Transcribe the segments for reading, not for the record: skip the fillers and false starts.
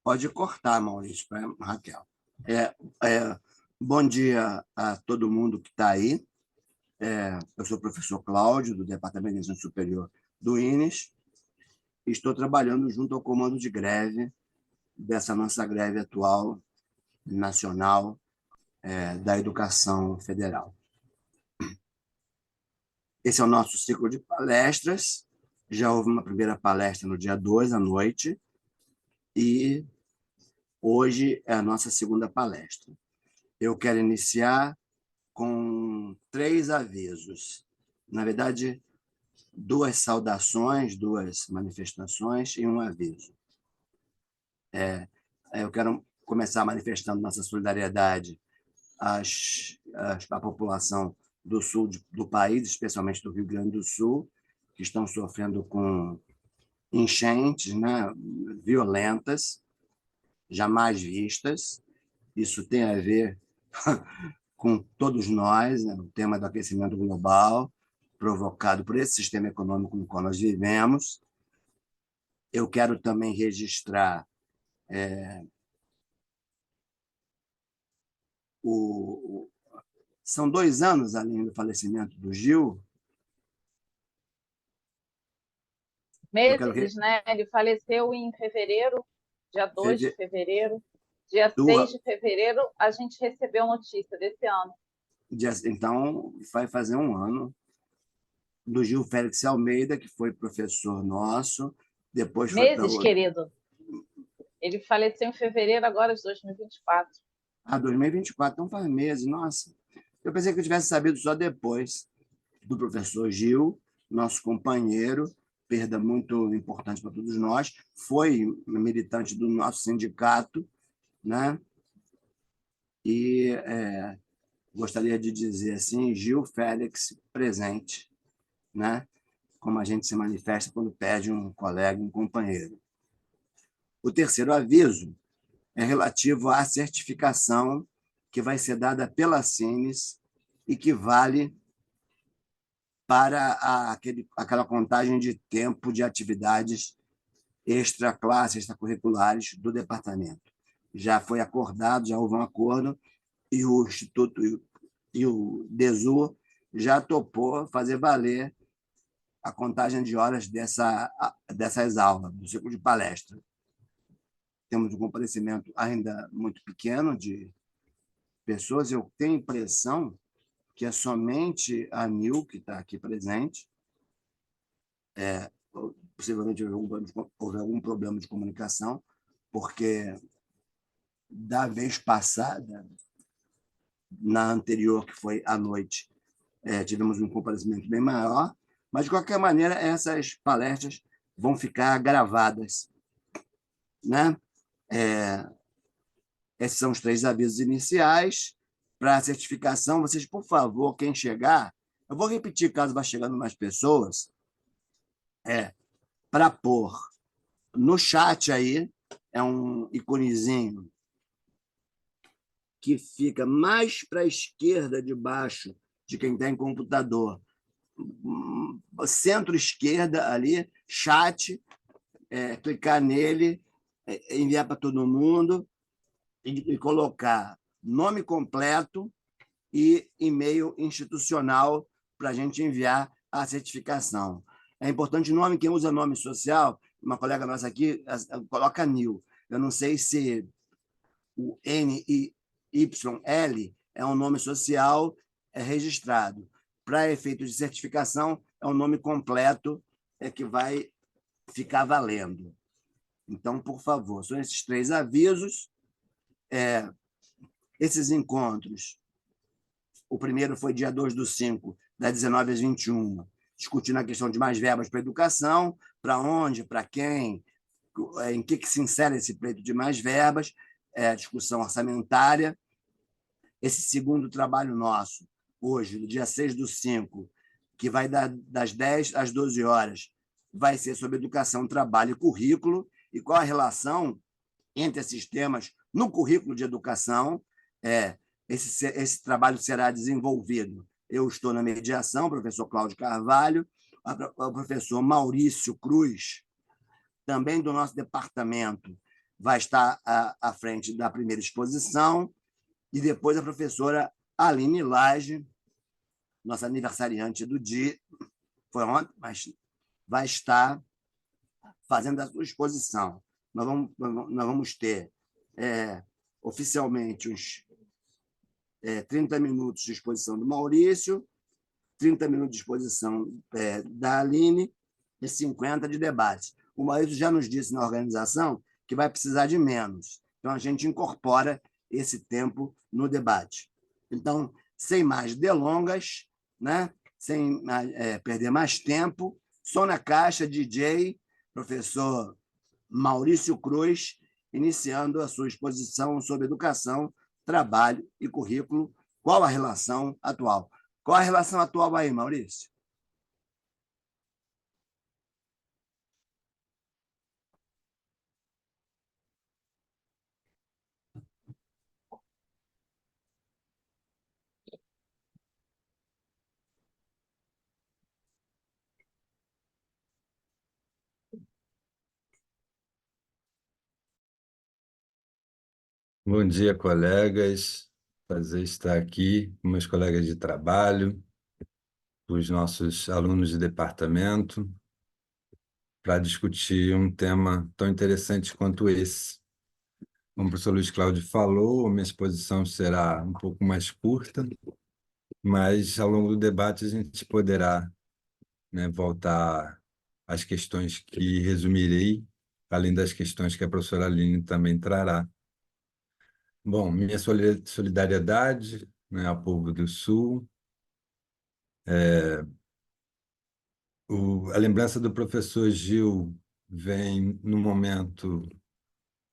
Pode cortar, Maurício, para Raquel. É, bom dia a todo mundo que está aí. Eu sou o professor Cláudio, do Departamento de Ensino Superior do INES, e estou trabalhando junto ao comando de greve dessa nossa greve atual nacional da educação federal. Esse é o nosso ciclo de palestras. Já houve uma primeira palestra no dia 2 à noite, e hoje é a nossa segunda palestra. Eu quero iniciar com 3 avisos. Na verdade, 2 saudações, 2 manifestações e um aviso. Eu quero começar manifestando nossa solidariedade à população do sul do país, especialmente do Rio Grande do Sul, que estão sofrendo com enchentes, né, violentas, jamais vistas. Isso tem a ver com todos nós, né, o tema do aquecimento global, provocado por esse sistema econômico no qual nós vivemos. Eu quero também registrar o. São 2 anos, além do falecimento do Gil. Eu quero Meses, né? Ele faleceu em fevereiro, dia 2 de fevereiro. Dia 6 de fevereiro, a gente recebeu notícia desse ano. Então, vai fazer 1 ano do Gil Félix Almeida, que foi professor nosso, depois foi para Meses, o... querido. Ele faleceu em fevereiro agora de 2024. 2024, então faz meses, nossa. Eu pensei que eu tivesse sabido só depois do professor Gil, nosso companheiro, perda muito importante para todos nós, foi militante do nosso sindicato, né? E gostaria de dizer assim, Gil Félix presente, né? Como a gente se manifesta quando perde um colega, um companheiro. O terceiro aviso é relativo à certificação que vai ser dada pela Cines e que vale para aquela contagem de tempo de atividades extra-classe, extracurriculares do departamento. Já foi acordado, já houve um acordo, e o Instituto e o DESUR já topou fazer valer a contagem de horas dessas aulas, do ciclo de palestra. Temos um comparecimento ainda muito pequeno de pessoas. Eu tenho a impressão que é somente a Nil que está aqui presente. Possivelmente houve algum problema de comunicação, porque da vez passada, na anterior, que foi à noite, tivemos um comparecimento bem maior, mas, de qualquer maneira, essas palestras vão ficar gravadas, né? Esses são os 3 avisos iniciais. Para a certificação, vocês, por favor, quem chegar, eu vou repetir caso vá chegando mais pessoas, para pôr no chat aí, é um iconezinho que fica mais para a esquerda de baixo de quem está em computador, centro-esquerda ali, chat, clicar nele, enviar para todo mundo e colocar nome completo e e-mail institucional para a gente enviar a certificação. É importante o nome, quem usa nome social, uma colega nossa aqui coloca Nil. Eu não sei se o NIYL é um nome social registrado. Para efeitos de certificação, é um nome completo que vai ficar valendo. Então, por favor, são esses 3 avisos. Esses encontros, o primeiro foi dia 2/5, das 19 às 21, discutindo a questão de mais verbas para a educação, para onde, para quem, em que se insere esse pleito de mais verbas, discussão orçamentária. Esse segundo trabalho nosso, hoje, no dia 6/5, que vai das 10 às 12 horas, vai ser sobre educação, trabalho e currículo, e qual a relação entre esses temas no currículo de educação. Esse trabalho será desenvolvido. Eu estou na mediação, o professor Cláudio Carvalho, o professor Maurício Cruz, também do nosso departamento, vai estar à frente da primeira exposição, e depois a professora Aline Lage, nossa aniversariante do dia, foi ontem, mas vai estar fazendo a sua exposição. Nós vamos ter oficialmente uns 30 minutos de exposição do Maurício, 30 minutos de exposição da Aline e 50 de debate. O Maurício já nos disse na organização que vai precisar de menos. Então, a gente incorpora esse tempo no debate. Então, sem mais delongas, né? Sem perder mais tempo, som na caixa, DJ, professor Maurício Cruz, iniciando a sua exposição sobre educação, trabalho e currículo. Qual a relação atual? Qual a relação atual aí, Maurício? Bom dia, colegas. Prazer estar aqui com meus colegas de trabalho, os nossos alunos de departamento, para discutir um tema tão interessante quanto esse. Como o professor Luiz Cláudio falou, a minha exposição será um pouco mais curta, mas ao longo do debate a gente poderá, né, voltar às questões que resumirei, além das questões que a professora Aline também trará. Bom, minha solidariedade, né, ao povo do Sul. A lembrança do professor Gil vem no momento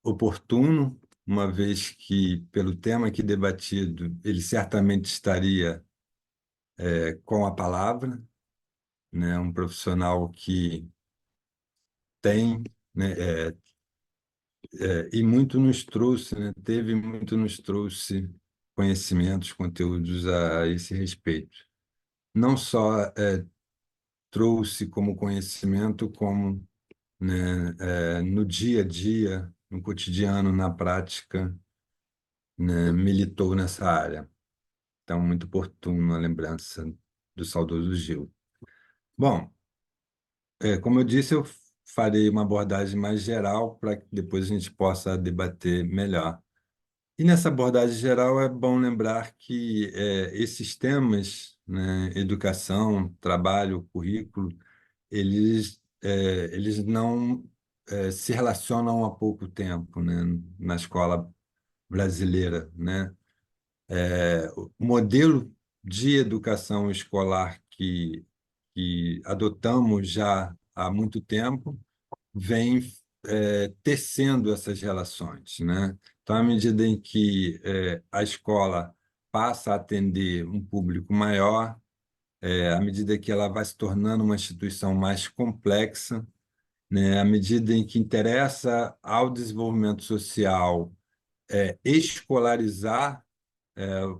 oportuno, uma vez que, pelo tema aqui debatido, ele certamente estaria com a palavra, né, um profissional que tem, né, e muito nos trouxe, né, teve muito nos trouxe conhecimentos, conteúdos a esse respeito. Não só trouxe como conhecimento, como, né, no dia a dia, no cotidiano, na prática, né, militou nessa área. Então, muito oportuno a lembrança do saudoso Gil. Bom, como eu disse, eu farei uma abordagem mais geral para que depois a gente possa debater melhor. E nessa abordagem geral é bom lembrar que esses temas, né, educação, trabalho, currículo, eles não se relacionam há pouco tempo, né, na escola brasileira, né? O modelo de educação escolar que adotamos já há muito tempo vem tecendo essas relações, né? Então, à medida em que a escola passa a atender um público maior, à medida que ela vai se tornando uma instituição mais complexa, né? À medida em que interessa ao desenvolvimento social escolarizar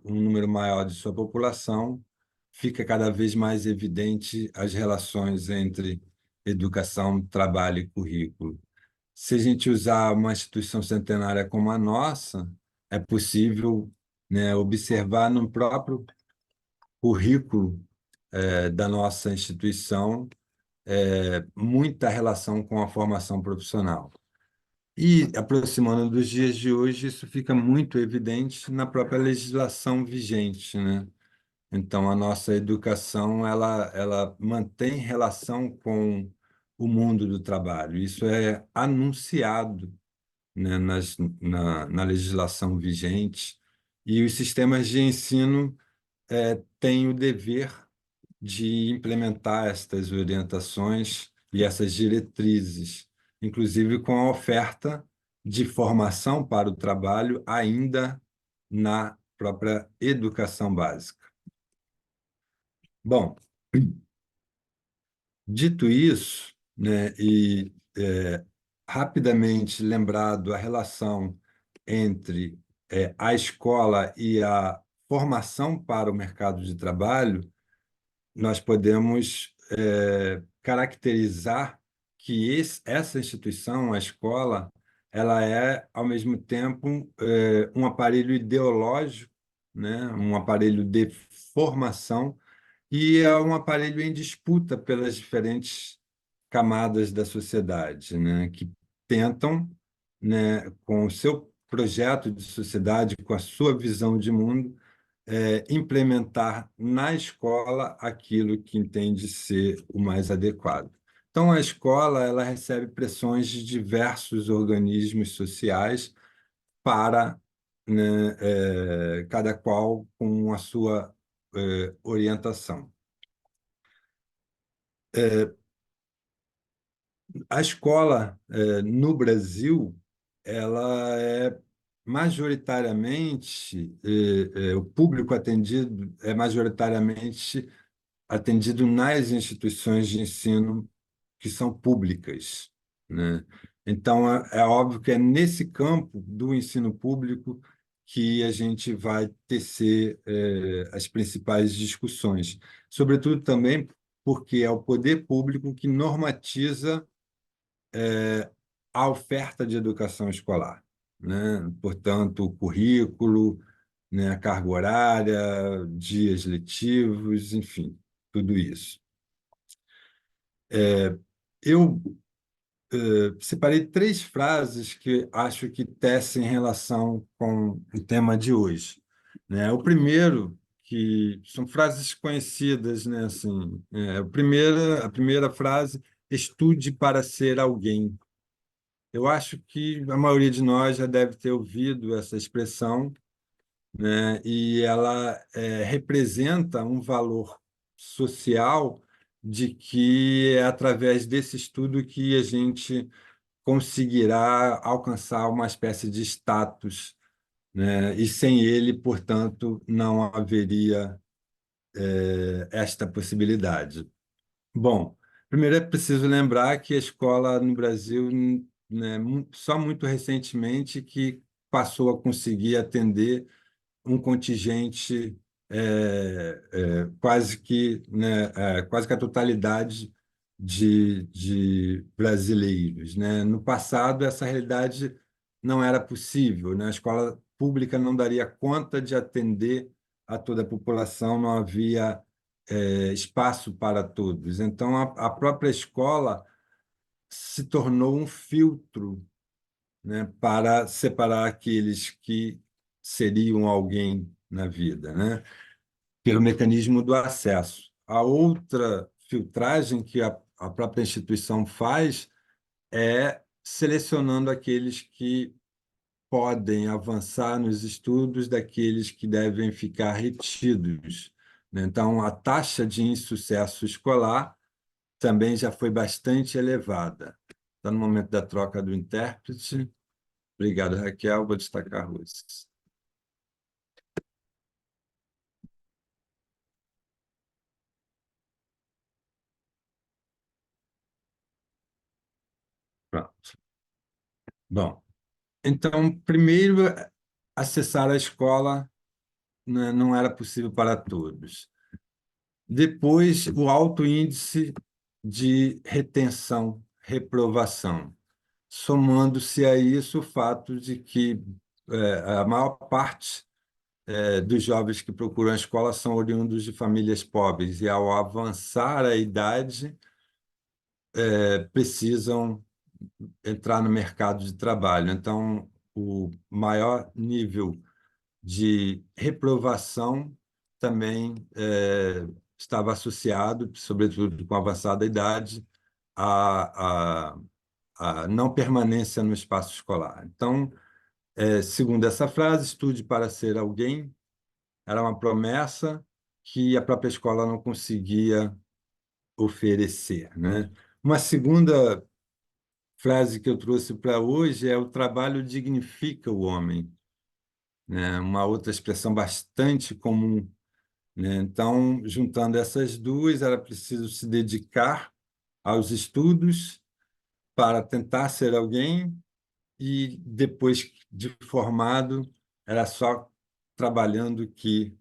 um número maior de sua população, fica cada vez mais evidente as relações entre educação, trabalho e currículo. Se a gente usar uma instituição centenária como a nossa, é possível, né, observar no próprio currículo da nossa instituição muita relação com a formação profissional. E, aproximando dos dias de hoje, isso fica muito evidente na própria legislação vigente, né? Então, a nossa educação, ela mantém relação com o mundo do trabalho. Isso é anunciado, né, na legislação vigente, e os sistemas de ensino têm o dever de implementar estas orientações e essas diretrizes, inclusive com a oferta de formação para o trabalho ainda na própria educação básica. Bom, dito isso, né, e rapidamente lembrado a relação entre a escola e a formação para o mercado de trabalho, nós podemos caracterizar que essa instituição, a escola, ela é, ao mesmo tempo, um aparelho ideológico, né? Um aparelho de formação e é um aparelho em disputa pelas diferentes camadas da sociedade, né? Que tentam, né, com o seu projeto de sociedade, com a sua visão de mundo, implementar na escola aquilo que entende ser o mais adequado. Então, a escola ela recebe pressões de diversos organismos sociais para, né, cada qual com a sua orientação. A escola, no Brasil, ela é majoritariamente, o público atendido é majoritariamente atendido nas instituições de ensino que são públicas, né? Então, é óbvio que é nesse campo do ensino público que a gente vai tecer as principais discussões, sobretudo também porque é o poder público que normatiza a oferta de educação escolar, né? Portanto, o currículo, né, a carga horária, dias letivos, enfim, tudo isso. Eu separei três frases que acho que tecem relação com o tema de hoje, né? O primeiro, que são frases conhecidas, né? Assim, a primeira frase, estude para ser alguém. Eu acho que a maioria de nós já deve ter ouvido essa expressão, né? E ela representa um valor social de que é através desse estudo que a gente conseguirá alcançar uma espécie de status, né? E sem ele, portanto, não haveria esta possibilidade. Bom, primeiro é preciso lembrar que a escola no Brasil, né, só muito recentemente que passou a conseguir atender um contingente quase que, né, quase que a totalidade de brasileiros, né? No passado, essa realidade não era possível, né? A escola pública não daria conta de atender a toda a população, não havia espaço para todos. Então, a própria escola se tornou um filtro, né, para separar aqueles que seriam alguém na vida, né, pelo mecanismo do acesso. A outra filtragem que a própria instituição faz é selecionando aqueles que podem avançar nos estudos daqueles que devem ficar retidos, né? Então, a taxa de insucesso escolar também já foi bastante elevada. Está no momento da troca do intérprete. Obrigado, Raquel. Vou destacar a luz. Pronto. Bom, então, primeiro, acessar a escola, né, não era possível para todos. Depois, o alto índice de retenção, reprovação, somando-se a isso o fato de que a maior parte dos jovens que procuram a escola são oriundos de famílias pobres e, ao avançar a idade, precisam entrar no mercado de trabalho. Então, o maior nível de reprovação também estava associado, sobretudo com a avançada idade, à, à, à não permanência no espaço escolar. Então, segundo essa frase, estude para ser alguém, era uma promessa que a própria escola não conseguia oferecer, né? Uma segunda frase que eu trouxe para hoje é: o trabalho dignifica o homem, né? Uma outra expressão bastante comum, né? Então, juntando essas duas, era preciso se dedicar aos estudos para tentar ser alguém e, depois de formado, era só trabalhando que,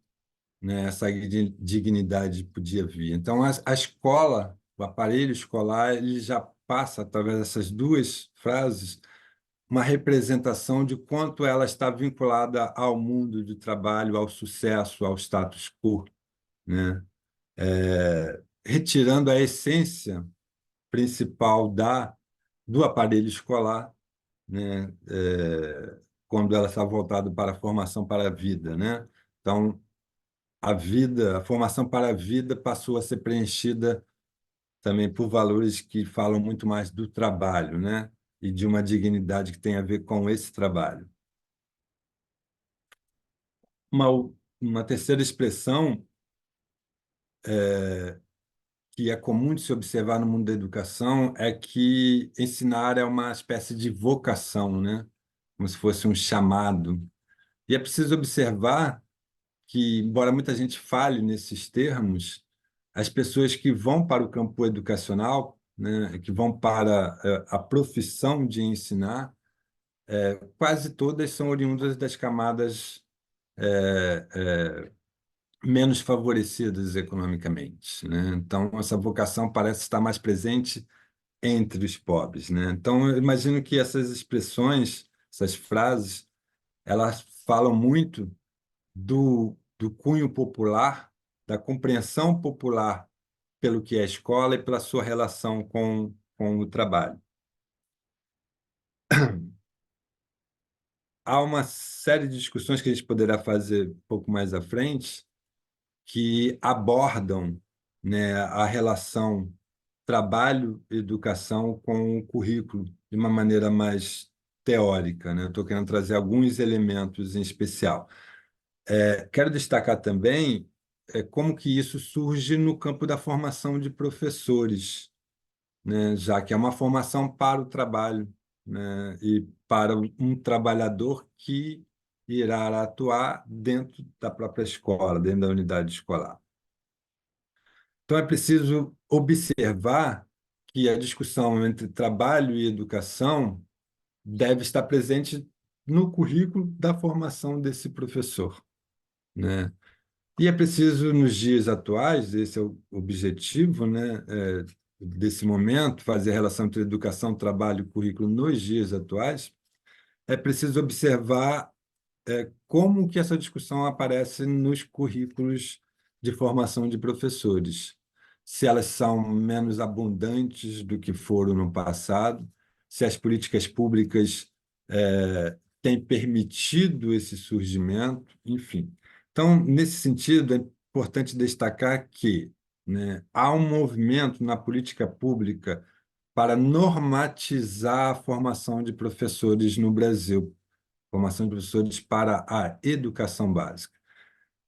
né, essa dignidade podia vir. Então, a escola, o aparelho escolar, ele já passa, através dessas duas frases, uma representação de quanto ela está vinculada ao mundo de trabalho, ao sucesso, ao status quo, né? Retirando a essência principal do aparelho escolar, né? Quando ela está voltada para a formação para a vida, né? Então, a formação para a vida passou a ser preenchida também por valores que falam muito mais do trabalho, né? E de uma dignidade que tem a ver com esse trabalho. Uma, uma terceira expressão que é comum de se observar no mundo da educação é que ensinar é uma espécie de vocação, né? Como se fosse um chamado. E é preciso observar que, embora muita gente fale nesses termos, as pessoas que vão para o campo educacional, né, que vão para a profissão de ensinar, quase todas são oriundas das camadas menos favorecidas economicamente, né? Então, essa vocação parece estar mais presente entre os pobres, né? Então, eu imagino que essas expressões, essas frases, elas falam muito do cunho popular, da compreensão popular pelo que é a escola e pela sua relação com o trabalho. Há uma série de discussões que a gente poderá fazer um pouco mais à frente que abordam, né, a relação trabalho-educação com o currículo de uma maneira mais teórica, né? Eu estou querendo trazer alguns elementos em especial. Quero destacar também como que isso surge no campo da formação de professores, né? Já que é uma formação para o trabalho, né? E para um trabalhador que irá atuar dentro da própria escola, dentro da unidade escolar. Então, é preciso observar que a discussão entre trabalho e educação deve estar presente no currículo da formação desse professor, né? E é preciso, nos dias atuais, esse é o objetivo, né, desse momento, fazer a relação entre educação, trabalho e currículo nos dias atuais, é preciso observar como que essa discussão aparece nos currículos de formação de professores. Se elas são menos abundantes do que foram no passado, se as políticas públicas têm permitido esse surgimento, enfim. Então, nesse sentido, é importante destacar que, né, há um movimento na política pública para normatizar a formação de professores no Brasil, formação de professores para a educação básica.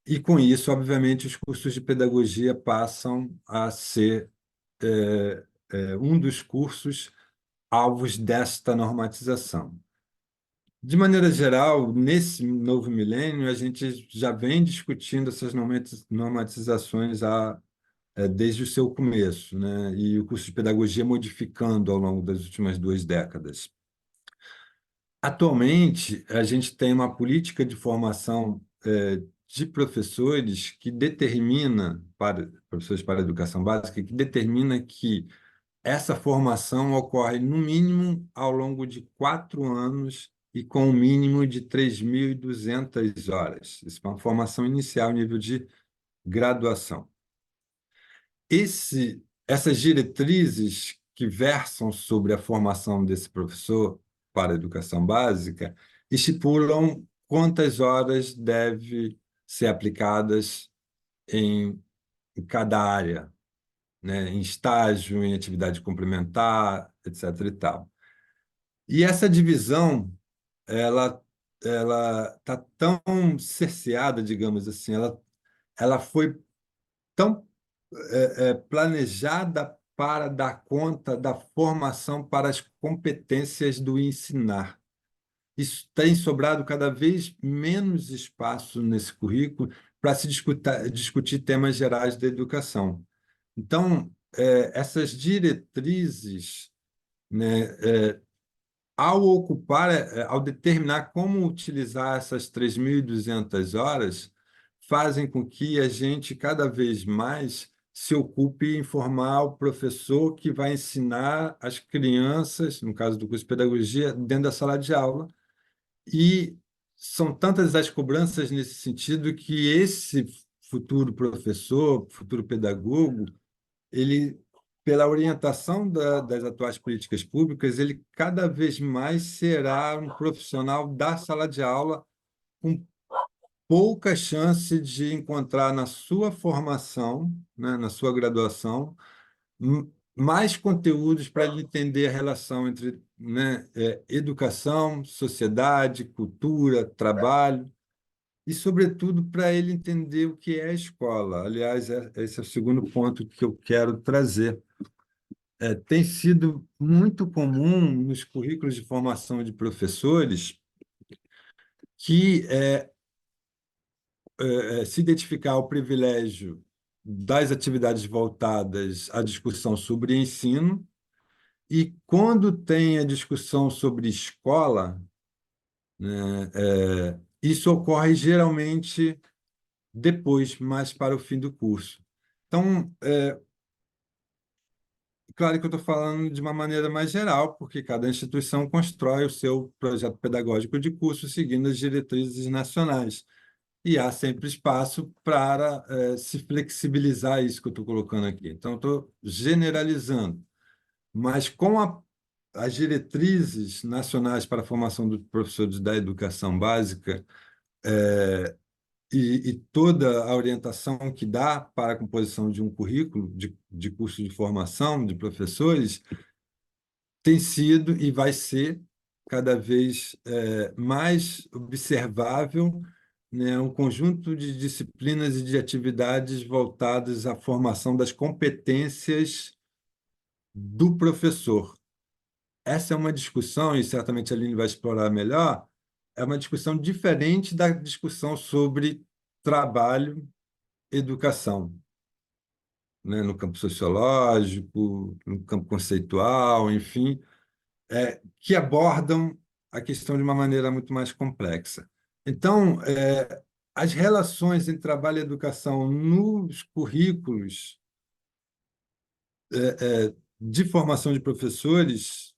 E, com isso, obviamente, os cursos de pedagogia passam a ser um dos cursos alvos desta normatização. De maneira geral, nesse novo milênio, a gente já vem discutindo essas normatizações desde o seu começo, né? E o curso de pedagogia modificando ao longo das últimas 2 décadas. Atualmente, a gente tem uma política de formação de professores que determina, para professores para a educação básica, que determina que essa formação ocorre, no mínimo, ao longo de 4 anos e com um mínimo de 3.200 horas. Isso é uma formação inicial, nível de graduação. Essas diretrizes que versam sobre a formação desse professor para a educação básica estipulam quantas horas deve ser aplicadas em cada área, né? Em estágio, em atividade complementar, etc. e tal. E essa divisão, ela está tão cerceada, digamos assim, ela foi tão planejada para dar conta da formação para as competências do ensinar. Isso tem sobrado cada vez menos espaço nesse currículo para se discutir temas gerais da educação. Então, essas diretrizes, né, ao determinar como utilizar essas 3.200 horas, fazem com que a gente cada vez mais se ocupe em formar o professor que vai ensinar as crianças, no caso do curso de pedagogia, dentro da sala de aula. E são tantas as cobranças nesse sentido que esse futuro professor, futuro pedagogo, ele, pela orientação das atuais políticas públicas, ele cada vez mais será um profissional da sala de aula com pouca chance de encontrar na sua formação, né, na sua graduação, mais conteúdos para ele entender a relação entre, né, educação, sociedade, cultura, trabalho, e, sobretudo, para ele entender o que é a escola. Aliás, esse é o segundo ponto que eu quero trazer. Tem sido muito comum nos currículos de formação de professores que se identificar o privilégio das atividades voltadas à discussão sobre ensino, e quando tem a discussão sobre escola, né, isso ocorre geralmente depois, mais para o fim do curso. Então, claro que eu estou falando de uma maneira mais geral, porque cada instituição constrói o seu projeto pedagógico de curso seguindo as diretrizes nacionais. E há sempre espaço para se flexibilizar isso que eu estou colocando aqui. Então, eu estou generalizando. Mas com as diretrizes nacionais para a formação dos professores da educação básica, e toda a orientação que dá para a composição de um currículo de curso de formação de professores, tem sido e vai ser cada vez mais observável, né, um conjunto de disciplinas e de atividades voltadas à formação das competências do professor. Essa é uma discussão, e certamente a Aline vai explorar melhor, é uma discussão diferente da discussão sobre trabalho, educação, né, no campo sociológico, no campo conceitual, enfim, que abordam a questão de uma maneira muito mais complexa. Então, as relações entre trabalho e educação nos currículos de formação de professores,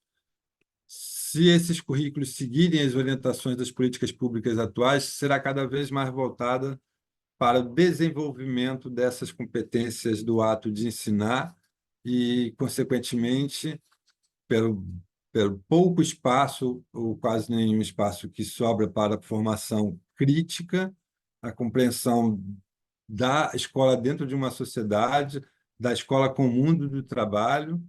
se esses currículos seguirem as orientações das políticas públicas atuais, será cada vez mais voltada para o desenvolvimento dessas competências do ato de ensinar e, consequentemente, pelo, pelo pouco espaço, ou quase nenhum espaço que sobra para a formação crítica, a compreensão da escola dentro de uma sociedade, da escola com o mundo do trabalho,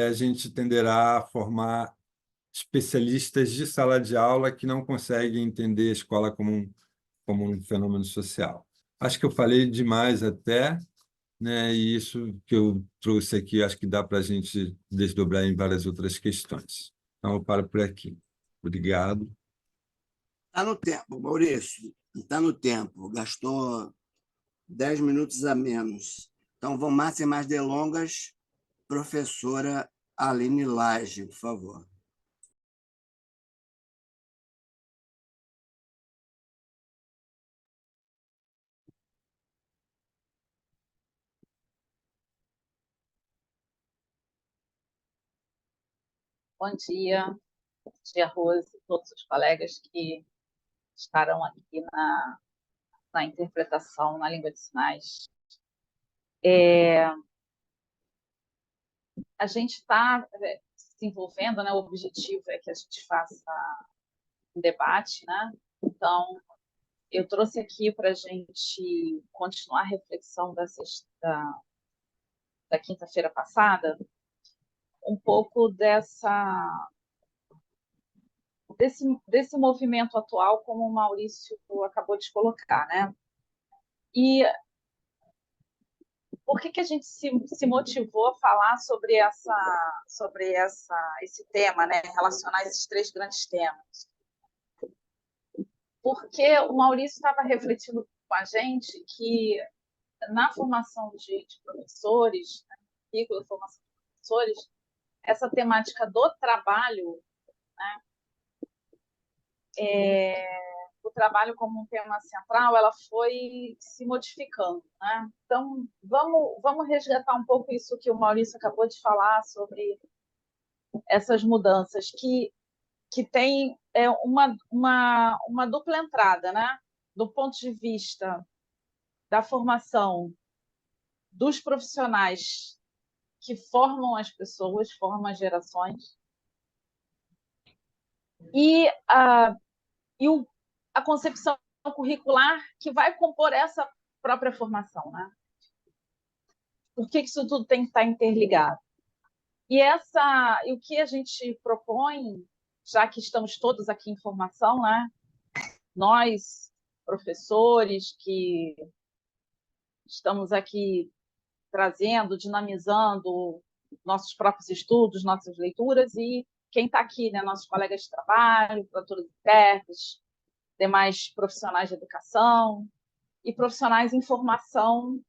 a gente tenderá a formar especialistas de sala de aula que não conseguem entender a escola como um fenômeno social. Acho que eu falei demais até, né? E isso que eu trouxe aqui, acho que dá para a gente desdobrar em várias outras questões. Então, eu paro por aqui. Obrigado. Está no tempo, Maurício. Está no tempo. Gastou 10 minutos a menos. Então, vamos mais sem mais delongas. Professora Aline Lage, por favor. Bom dia, Rose, todos os colegas que estarão aqui na interpretação na língua de sinais. A gente está se envolvendo, né? O objetivo é que a gente faça um debate, né? Então, eu trouxe aqui para a gente continuar a reflexão da quinta-feira passada, um pouco desse movimento atual, como o Maurício acabou de colocar, né? E por que a gente se motivou a falar sobre esse tema, né? Relacionar esses três grandes temas? Porque o Maurício estava refletindo com a gente que na formação de professores, na currículo de formação de professores, essa temática do trabalho, né, o trabalho como um tema central, ela foi se modificando, né? Então, vamos resgatar um pouco isso que o Maurício acabou de falar sobre essas mudanças, que tem uma dupla entrada, né? Do ponto de vista da formação dos profissionais que formam as pessoas, formam as gerações, e a concepção curricular que vai compor essa própria formação, né? Por que isso tudo tem que estar interligado? E o que a gente propõe, já que estamos todos aqui em formação, né? Nós, professores, que estamos aqui trazendo, dinamizando nossos próprios estudos, nossas leituras, e quem está aqui, né? Nossos colegas de trabalho, tradutores e intérpretes, demais profissionais de educação e profissionais em formação,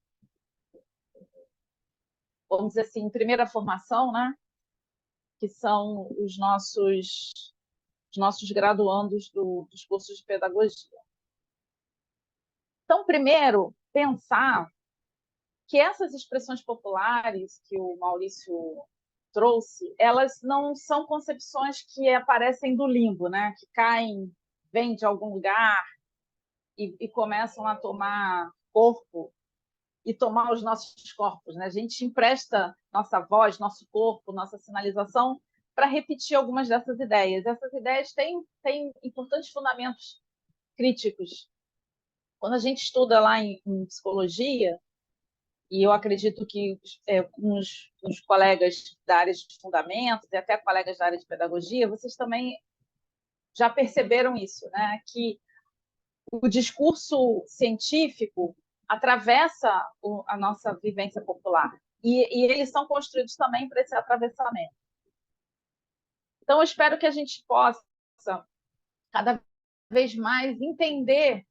vamos dizer assim, em primeira formação, né? Que são os nossos graduandos dos cursos de pedagogia. Então, primeiro, pensar que essas expressões populares que o Maurício trouxe, elas não são concepções que aparecem do limbo, né? Que caem, vêm de algum lugar e começam a tomar corpo e tomar os nossos corpos, né? A gente empresta nossa voz, nosso corpo, nossa sinalização para repetir algumas dessas ideias. Essas ideias têm importantes fundamentos críticos. Quando a gente estuda lá em psicologia, e eu acredito que uns colegas da área de fundamentos e até colegas da área de pedagogia, vocês também já perceberam isso, né? Que o discurso científico atravessa a nossa vivência popular. E eles são construídos também para esse atravessamento. Então, eu espero que a gente possa, cada vez mais, entender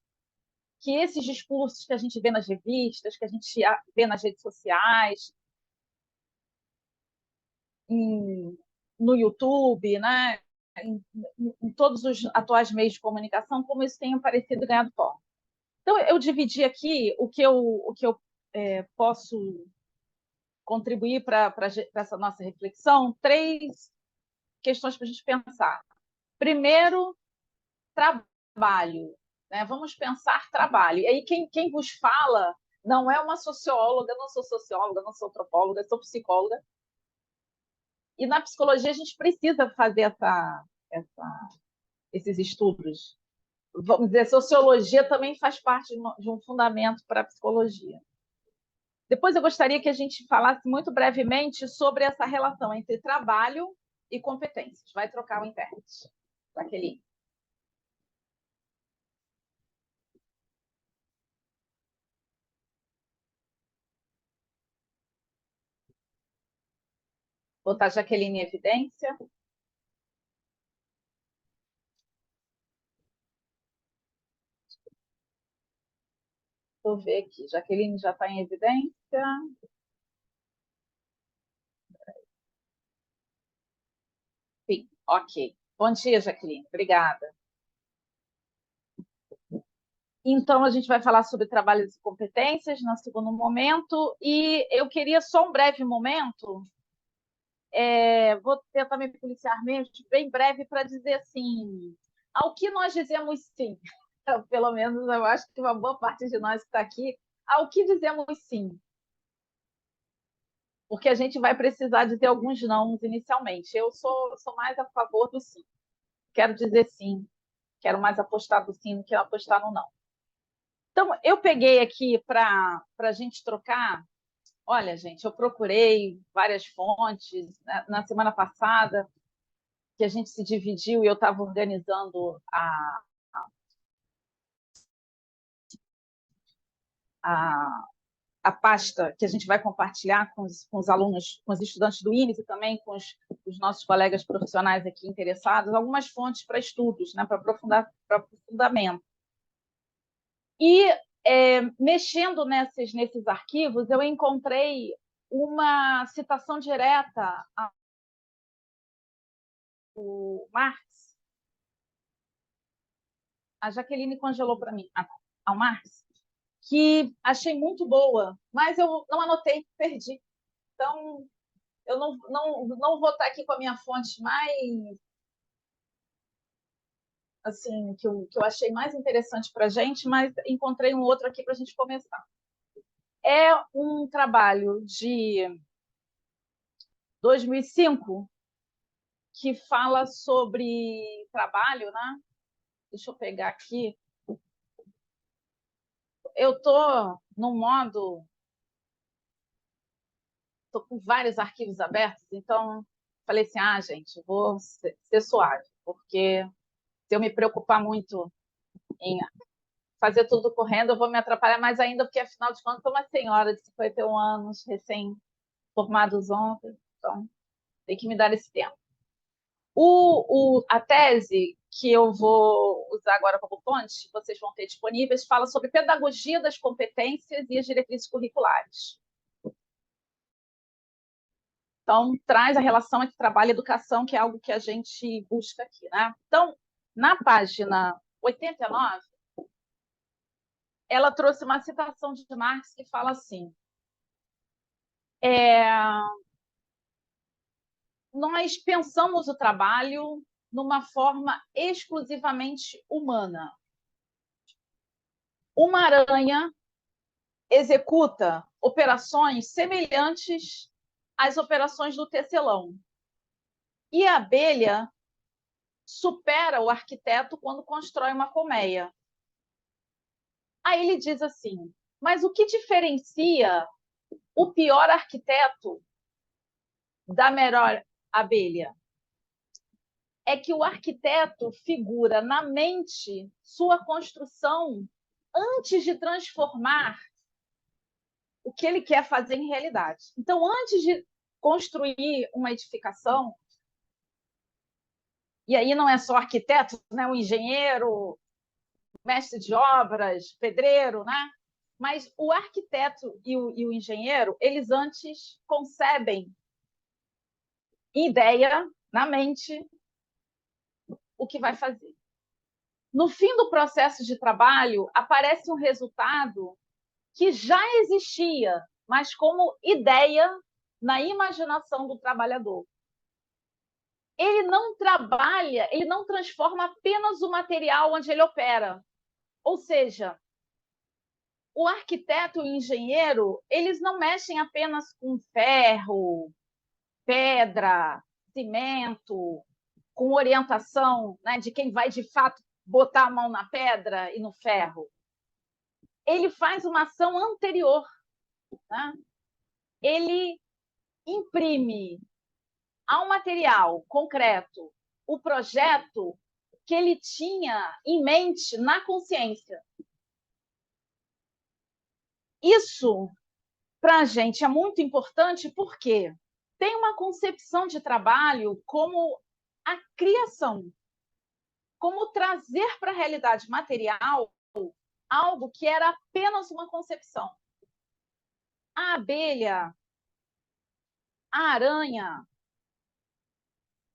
que esses discursos que a gente vê nas revistas, que a gente vê nas redes sociais, no YouTube, né? em todos os atuais meios de comunicação, como isso tem aparecido e ganhado forma. Então, eu dividi aqui o que eu posso contribuir para essa nossa reflexão, 3 questões para a gente pensar. Primeiro, trabalho. Né? Vamos pensar trabalho. E aí, quem vos fala não é uma socióloga, não sou socióloga, não sou antropóloga, sou psicóloga. E na psicologia a gente precisa fazer esses estudos. Vamos dizer, sociologia também faz parte de um fundamento para a psicologia. Depois eu gostaria que a gente falasse muito brevemente sobre essa relação entre trabalho e competências. Vai trocar o intérprete, Jaqueline. Botar a Jaqueline em evidência. Vou ver aqui. Jaqueline já está em evidência. Sim, ok. Bom dia, Jaqueline. Obrigada. Então, a gente vai falar sobre trabalhos e competências no segundo momento. E eu queria só um breve momento, vou tentar me policiar mesmo, bem breve, para dizer assim, ao que nós dizemos sim. Pelo menos eu acho que uma boa parte de nós que está aqui, ao que dizemos sim. Porque a gente vai precisar dizer alguns não inicialmente. Eu sou mais a favor do sim. Quero dizer sim. Quero mais apostar no sim do que apostar no não. Então, eu peguei aqui para a gente trocar. Olha, gente, eu procurei várias fontes. Na semana passada, que a gente se dividiu e eu estava organizando a pasta que a gente vai compartilhar com os alunos, com os estudantes do INES e também com os nossos colegas profissionais aqui interessados, algumas fontes para estudos, né, para aprofundamento. E, mexendo nesses arquivos, eu encontrei uma citação direta ao Marx, a Jaqueline congelou para mim, ao Marx, que achei muito boa, mas eu não anotei, perdi. Então, eu não vou estar aqui com a minha fonte mais, assim, que eu achei mais interessante para a gente, mas encontrei um outro aqui para a gente começar. É um trabalho de 2005 que fala sobre trabalho, né? Deixa eu pegar aqui. Eu estou no modo... Estou com vários arquivos abertos, então falei assim, gente, vou ser suave, porque se eu me preocupar muito em fazer tudo correndo, eu vou me atrapalhar mais ainda, porque, afinal de contas, sou uma senhora de 51 anos, recém-formados ontem, então tem que me dar esse tempo. A tese que eu vou usar agora como fonte, vocês vão ter disponíveis, fala sobre pedagogia das competências e as diretrizes curriculares. Então, traz a relação entre trabalho e educação, que é algo que a gente busca aqui, né? Então, na página 89, ela trouxe uma citação de Marx que fala assim: nós pensamos o trabalho numa forma exclusivamente humana. Uma aranha executa operações semelhantes às operações do tecelão. E a abelha supera o arquiteto quando constrói uma colmeia. Aí ele diz assim: mas o que diferencia o pior arquiteto da melhor abelha? É que o arquiteto figura na mente sua construção antes de transformar o que ele quer fazer em realidade. Então, antes de construir uma edificação, e aí não é só arquiteto, né? O engenheiro, mestre de obras, pedreiro, né? Mas o arquiteto e o engenheiro, eles antes concebem ideia na mente o que vai fazer. No fim do processo de trabalho, aparece um resultado que já existia, mas como ideia na imaginação do trabalhador. Ele não trabalha, ele não transforma apenas o material onde ele opera. Ou seja, o arquiteto e o engenheiro, eles não mexem apenas com ferro, pedra, cimento, com orientação, né, de quem vai, de fato, botar a mão na pedra e no ferro. Ele faz uma ação anterior. Né? Ele imprime ao material concreto o projeto que ele tinha em mente na consciência. Isso, para a gente, é muito importante porque tem uma concepção de trabalho como a criação, como trazer para a realidade material algo que era apenas uma concepção. A abelha, a aranha,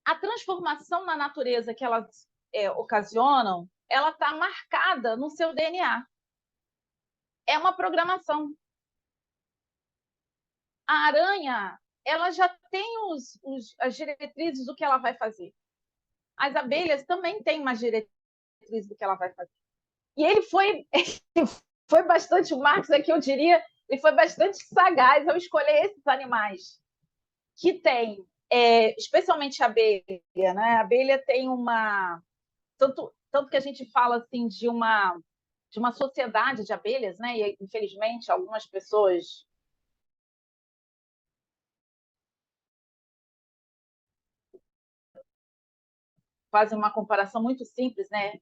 a transformação na natureza que elas ocasionam, ela está marcada no seu DNA. É uma programação. A aranha, ela já tem as diretrizes do que ela vai fazer. As abelhas também têm uma diretriz do que ela vai fazer. E ele foi bastante, o Marx aqui, eu diria, ele foi bastante sagaz ao escolher esses animais que têm, especialmente a abelha, né? A abelha tem uma... Tanto que a gente fala assim de uma sociedade de abelhas, né? E, infelizmente, algumas pessoas fazem uma comparação muito simples, né?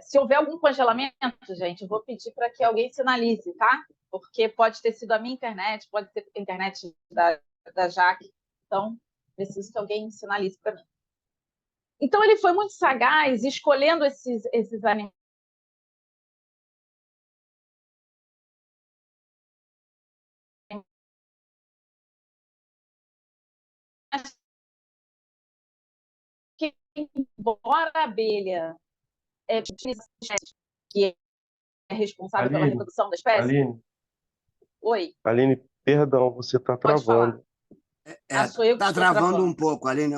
Se houver algum congelamento, gente, eu vou pedir para que alguém sinalize, tá? Porque pode ter sido a minha internet, pode ser a internet da Jaque. Então, preciso que alguém sinalize para mim. Então, ele foi muito sagaz escolhendo esses animais que, embora a abelha que é responsável pela Aline, reprodução da espécie. Aline, Oi, Aline, perdão, você está pode falar. travando. Sou eu que Tá estou travando travando. um pouco, Aline.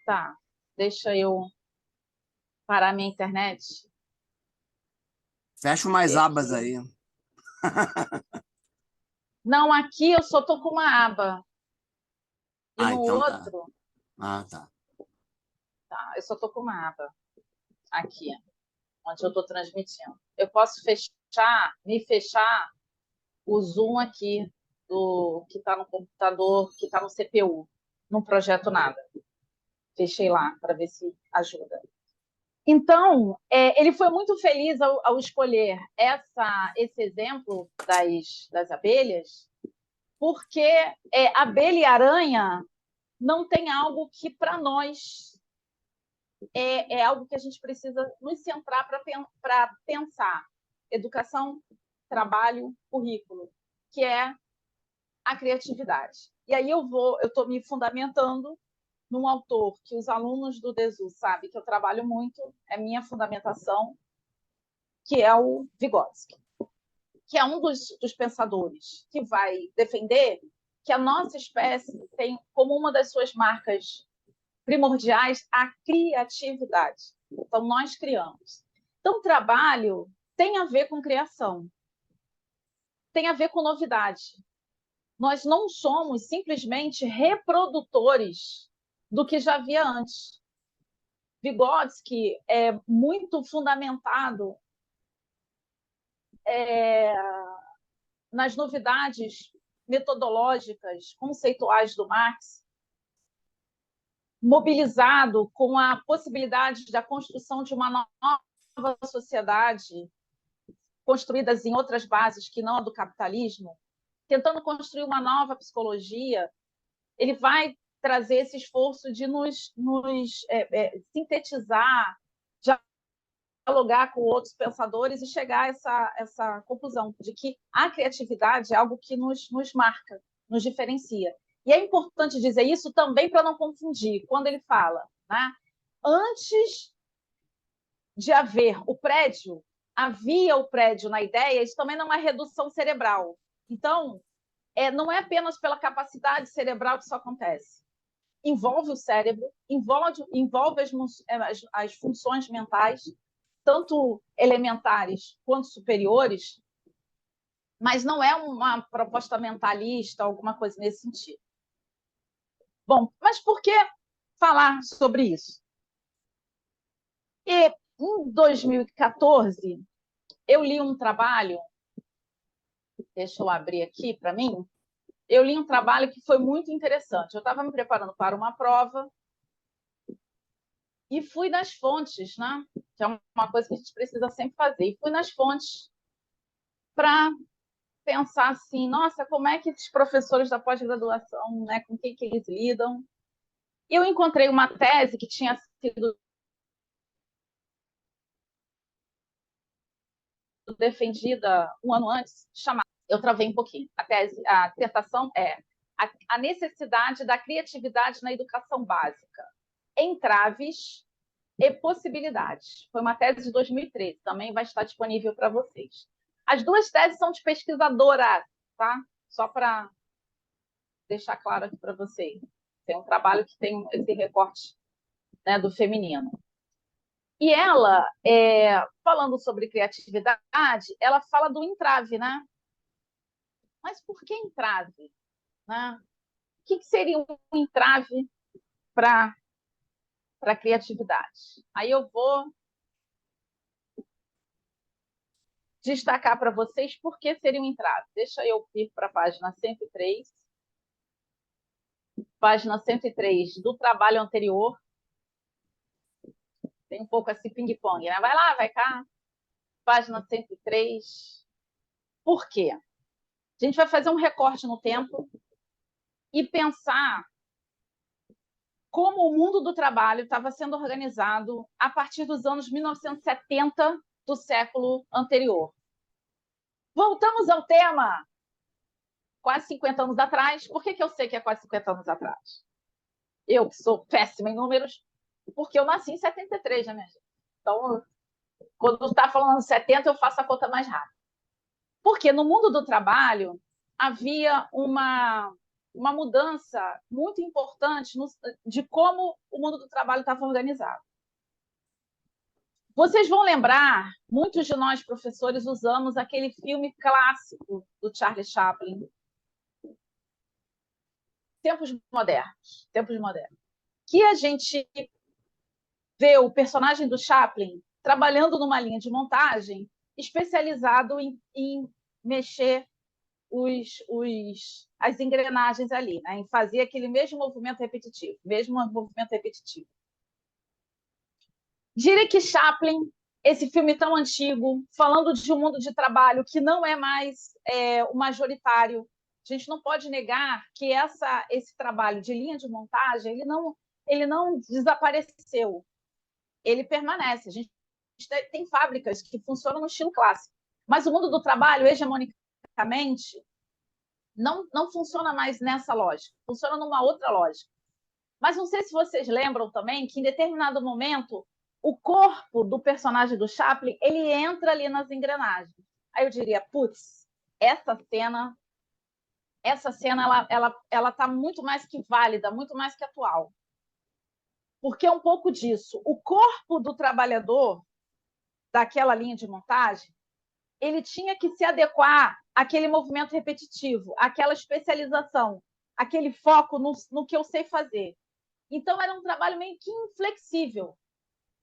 Tá, deixa eu parar minha internet. Fecha umas Aqui. abas aí. Não, aqui eu só estou com uma aba. E no então tá. outro, Tá. tá, eu só estou com uma aba. Aqui, onde eu estou transmitindo. Eu posso me fechar o Zoom aqui, que está no computador, que está no CPU. Não projeto nada. Fechei lá para ver se ajuda. Então, ele foi muito feliz ao escolher esse exemplo das abelhas, porque abelha e aranha não tem algo que, para nós, é algo que a gente precisa nos centrar para pensar. Educação, trabalho, currículo, que é a criatividade. E aí eu estou me fundamentando num autor que os alunos do DESU sabem que eu trabalho muito, é minha fundamentação, que é o Vygotsky, que é um dos pensadores que vai defender que a nossa espécie tem como uma das suas marcas primordiais a criatividade. Então, nós criamos. Então, trabalho tem a ver com criação, tem a ver com novidade. Nós não somos simplesmente reprodutores do que já havia antes. Vygotsky é muito fundamentado nas novidades metodológicas, conceituais do Marx, mobilizado com a possibilidade da construção de uma nova sociedade, construídas em outras bases que não a do capitalismo, tentando construir uma nova psicologia. Ele vai trazer esse esforço de nos sintetizar, dialogar com outros pensadores e chegar a essa conclusão de que a criatividade é algo que nos marca, nos diferencia. E é importante dizer isso também para não confundir. Quando ele fala, né, antes de haver o prédio, havia o prédio na ideia, isso também não é redução cerebral. Então, não é apenas pela capacidade cerebral que isso acontece. Envolve o cérebro, envolve as funções mentais, tanto elementares quanto superiores, mas não é uma proposta mentalista, alguma coisa nesse sentido. Bom, mas por que falar sobre isso? E em 2014, eu li um trabalho, deixa eu abrir aqui para mim, eu li um trabalho que foi muito interessante. Eu estava me preparando para uma prova e fui nas fontes, né? Que é uma coisa que a gente precisa sempre fazer. E fui nas fontes para pensar assim, nossa, como é que esses professores da pós-graduação, né, com quem que eles lidam? E eu encontrei uma tese que tinha sido defendida um ano antes, chamada... Eu travei um pouquinho. A dissertação é a necessidade da criatividade na educação básica, entraves e possibilidades. Foi uma tese de 2013, também vai estar disponível para vocês. As duas teses são de pesquisadoras, tá? Só para deixar claro aqui para vocês. Tem um trabalho que tem esse recorte, né, do feminino. E ela, falando sobre criatividade, ela fala do entrave, né? Mas por que entrave? Né? O que seria um entrave para a criatividade? Aí eu vou destacar para vocês por que seria um entrave. Deixa eu ir para a página 103. Página 103 do trabalho anterior. Tem um pouco esse ping-pong, né? Vai lá, vai cá. Página 103. Por quê? A gente vai fazer um recorte no tempo e pensar como o mundo do trabalho estava sendo organizado a partir dos anos 1970 do século anterior. Voltamos ao tema quase 50 anos atrás. Por que eu sei que é quase 50 anos atrás? Eu, que sou péssima em números, porque eu nasci em 73, né, minha gente? Então, quando está falando 70, eu faço a conta mais rápida. Porque no mundo do trabalho havia uma mudança muito importante de como o mundo do trabalho estava organizado. Vocês vão lembrar, muitos de nós professores usamos aquele filme clássico do Charlie Chaplin, Tempos Modernos, que a gente vê o personagem do Chaplin trabalhando numa linha de montagem especializado em mexer as engrenagens ali, né? Em fazer aquele mesmo movimento repetitivo. Diria que Chaplin, esse filme tão antigo, falando de um mundo de trabalho que não é mais o majoritário, a gente não pode negar que esse trabalho de linha de montagem ele não desapareceu, ele permanece. A gente tem fábricas que funcionam no estilo clássico, mas o mundo do trabalho, hegemonicamente, não funciona mais nessa lógica, funciona numa outra lógica. Mas não sei se vocês lembram também que, em determinado momento, o corpo do personagem do Chaplin ele entra ali nas engrenagens. Aí eu diria, putz, essa cena ela está muito mais que válida, muito mais que atual. Porque é um pouco disso. O corpo do trabalhador daquela linha de montagem, ele tinha que se adequar àquele movimento repetitivo, àquela especialização, aquele foco no que eu sei fazer. Então, era um trabalho meio que inflexível.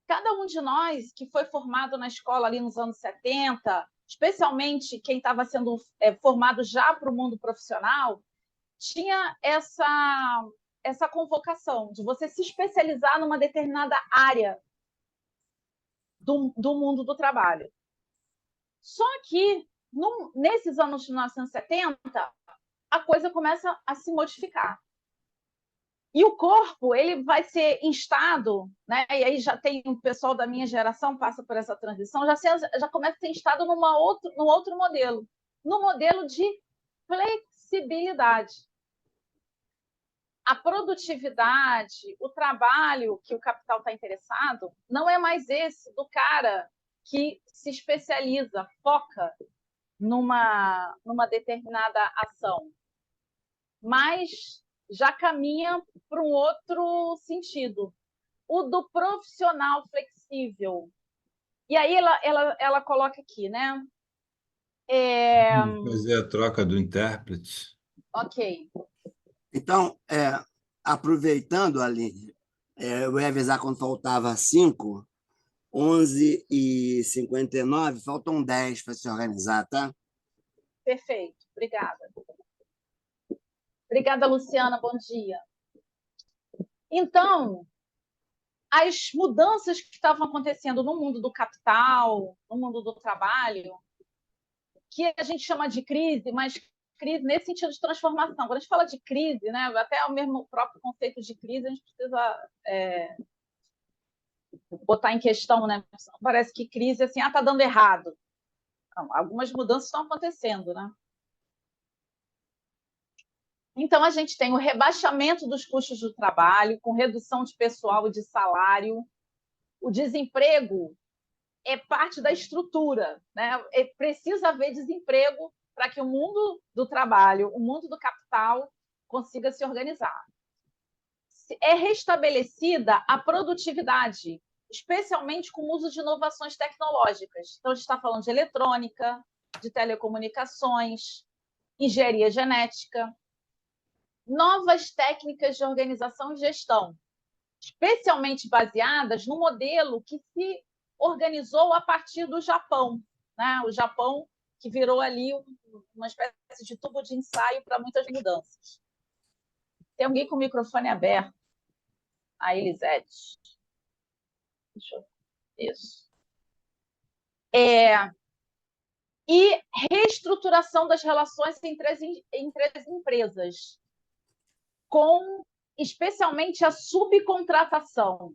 Cada um de nós que foi formado na escola ali nos anos 70, especialmente quem estava sendo formado já para o mundo profissional, tinha essa convocação de você se especializar numa determinada área do mundo do trabalho. Só que, nesses anos de 1970, a coisa começa a se modificar. E o corpo ele vai ser instado, né? E aí já tem o pessoal da minha geração passa por essa transição, já começa a ser instado num outro modelo, no modelo de flexibilidade. A produtividade, o trabalho que o capital está interessado, não é mais esse do cara que se especializa, foca numa determinada ação, mas já caminha para um outro sentido, o do profissional flexível. E aí ela coloca aqui, né? Fazer a troca do intérprete. Ok. Então, aproveitando ali, eu ia avisar quando faltava 5, 11h59, faltam 10 para se organizar, tá? Perfeito, obrigada. Obrigada, Luciana, bom dia. Então, as mudanças que estavam acontecendo no mundo do capital, no mundo do trabalho, que a gente chama de crise, mas crise nesse sentido de transformação. Quando a gente fala de crise, né, até o mesmo próprio conceito de crise, a gente precisa botar em questão, né? Parece que crise assim, está dando errado. Não, algumas mudanças estão acontecendo, né? Então, a gente tem o rebaixamento dos custos do trabalho, com redução de pessoal e de salário. O desemprego é parte da estrutura, né? Precisa haver desemprego para que o mundo do trabalho, o mundo do capital, consiga se organizar. É restabelecida a produtividade, especialmente com o uso de inovações tecnológicas. Então, a gente está falando de eletrônica, de telecomunicações, engenharia genética, novas técnicas de organização e gestão, especialmente baseadas no modelo que se organizou a partir do Japão, né? O Japão que virou ali uma espécie de tubo de ensaio para muitas mudanças. Tem alguém com o microfone aberto? A Elisete. Deixa eu ver. Isso. E reestruturação das relações entre as empresas, com especialmente a subcontratação,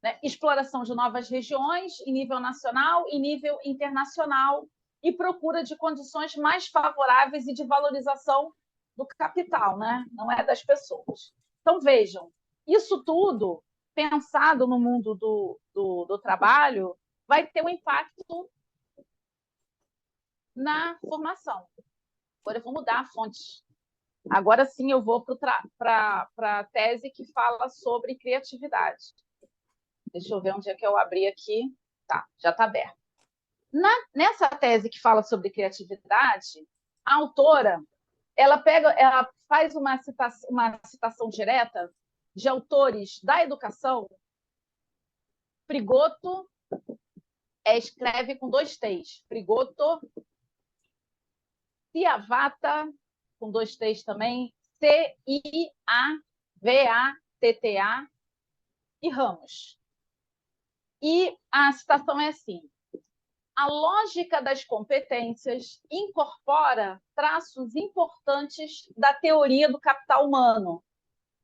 né? Exploração de novas regiões em nível nacional e nível internacional e procura de condições mais favoráveis e de valorização do capital, né? Não é das pessoas. Então, vejam, isso tudo pensado no mundo do trabalho vai ter um impacto na formação. Agora eu vou mudar a fonte. Agora sim eu vou para a tese que fala sobre criatividade. Deixa eu ver onde é que eu abri aqui. Tá, já está aberto. Nessa tese que fala sobre criatividade, a autora ela faz uma citação direta de autores da educação. Frigoto escreve com 2 T's. Frigoto, Ciavatta, com 2 T's também, Ciavatta, e Ramos. E a citação é assim: a lógica das competências incorpora traços importantes da teoria do capital humano,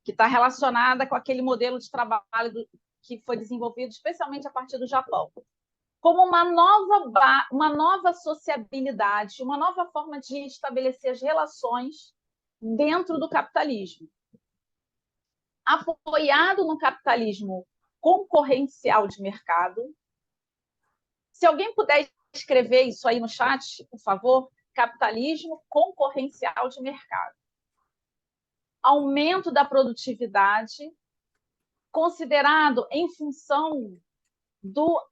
que está relacionada com aquele modelo de trabalho que foi desenvolvido especialmente a partir do Japão, como uma nova sociabilidade, uma nova forma de estabelecer as relações dentro do capitalismo. Apoiado no capitalismo concorrencial de mercado. Se alguém puder escrever isso aí no chat, por favor, capitalismo concorrencial de mercado. Aumento da produtividade, considerado em função do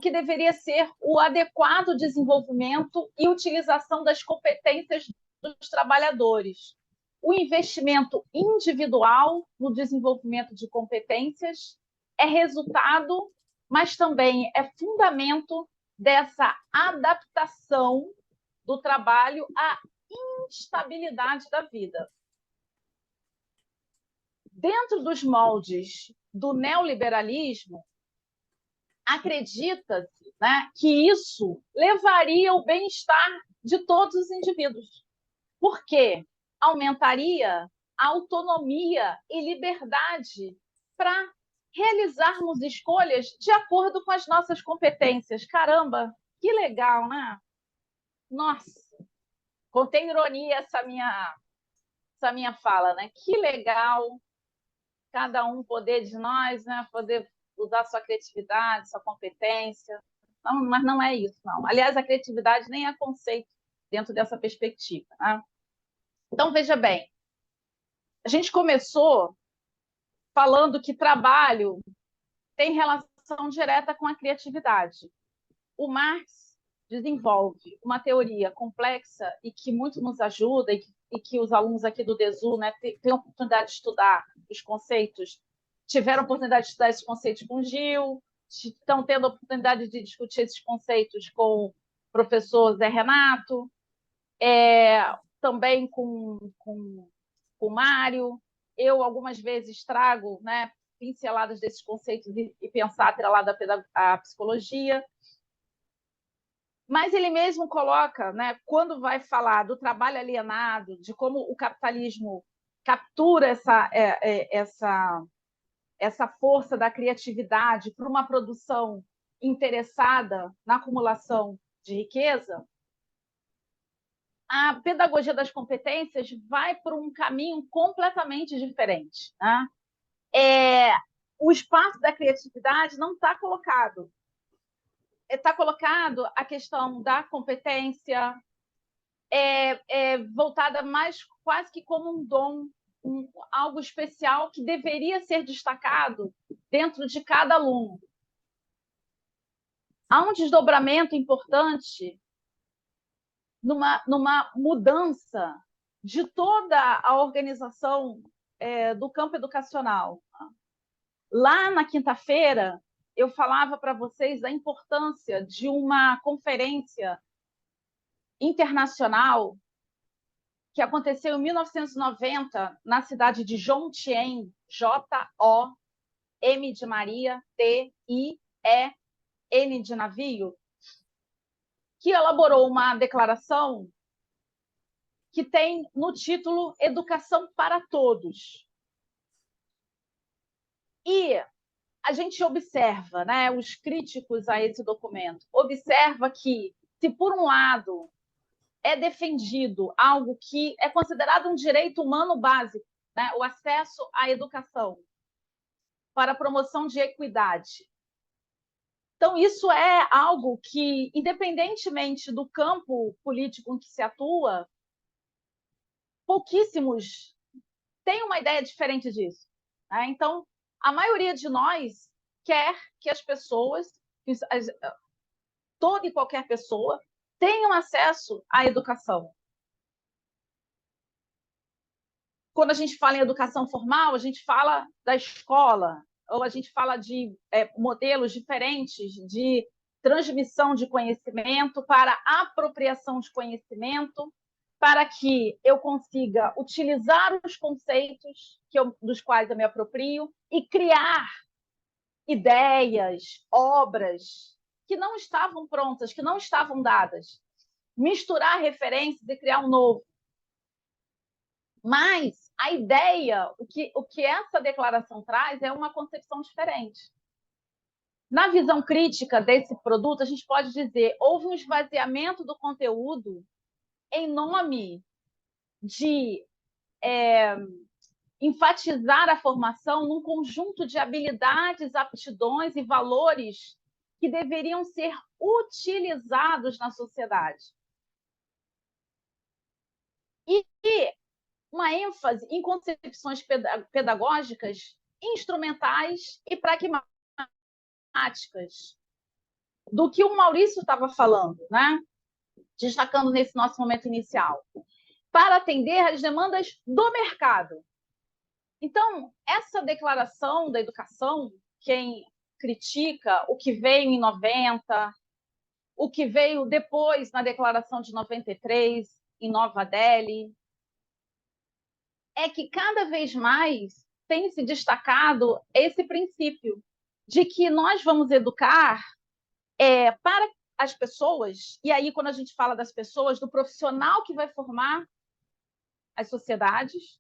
que deveria ser o adequado desenvolvimento e utilização das competências dos trabalhadores. O investimento individual no desenvolvimento de competências é resultado, mas também é fundamento dessa adaptação do trabalho à instabilidade da vida. Dentro dos moldes do neoliberalismo, acredita-se, né, que isso levaria ao bem-estar de todos os indivíduos, porque aumentaria a autonomia e liberdade para realizarmos escolhas de acordo com as nossas competências. Caramba, que legal, né? Nossa, contém ironia essa minha fala, né? Que legal cada um poder de nós, né? Poder usar sua criatividade, sua competência. Não, mas não é isso, não. Aliás, a criatividade nem é conceito dentro dessa perspectiva, né? Então, veja bem, a gente começou falando que trabalho tem relação direta com a criatividade. O Marx desenvolve uma teoria complexa e que muito nos ajuda, e que os alunos aqui do DESU, né, têm a oportunidade de estudar os conceitos, tiveram a oportunidade de estudar esses conceitos com o Gil, estão tendo a oportunidade de discutir esses conceitos com o professor Zé Renato, também com o Mário. Eu, algumas vezes, trago, né, pinceladas desses conceitos e pensar atrelado à psicologia. Mas ele mesmo coloca, né, quando vai falar do trabalho alienado, de como o capitalismo captura essa força da criatividade para uma produção interessada na acumulação de riqueza, a pedagogia das competências vai por um caminho completamente diferente, né? O espaço da criatividade não está colocado. Está colocado a questão da competência, voltada mais quase que como um dom, algo especial que deveria ser destacado dentro de cada aluno. Há um desdobramento importante numa mudança de toda a organização do campo educacional. Lá na quinta-feira, eu falava para vocês da importância de uma conferência internacional que aconteceu em 1990 na cidade de Jomtien, J-O-M de Maria, T-I-E-N de navio, que elaborou uma declaração que tem no título Educação para Todos. E a gente observa, né, os críticos a esse documento, observa que, se por um lado é defendido algo que é considerado um direito humano básico, né, o acesso à educação, para a promoção de equidade. Então, isso é algo que, independentemente do campo político em que se atua, pouquíssimos têm uma ideia diferente disso, né? Então, a maioria de nós quer que as pessoas, toda e qualquer pessoa, tenham acesso à educação. Quando a gente fala em educação formal, a gente fala da escola, ou a gente fala de modelos diferentes de transmissão de conhecimento para apropriação de conhecimento, para que eu consiga utilizar os conceitos dos quais eu me aproprio e criar ideias, obras que não estavam prontas, que não estavam dadas. Misturar referências e criar um novo. Mas a ideia, o que essa declaração traz é uma concepção diferente. Na visão crítica desse produto, a gente pode dizer houve um esvaziamento do conteúdo em nome de enfatizar a formação num conjunto de habilidades, aptidões e valores que deveriam ser utilizados na sociedade. E uma ênfase em concepções pedagógicas instrumentais e pragmáticas, do que o Maurício estava falando, né? Destacando nesse nosso momento inicial, para atender às demandas do mercado. Então, essa declaração da educação, quem critica o que veio em 90, o que veio depois na declaração de 93, em Nova Delhi, é que cada vez mais tem se destacado esse princípio de que nós vamos educar para as pessoas, e aí quando a gente fala das pessoas, do profissional que vai formar as sociedades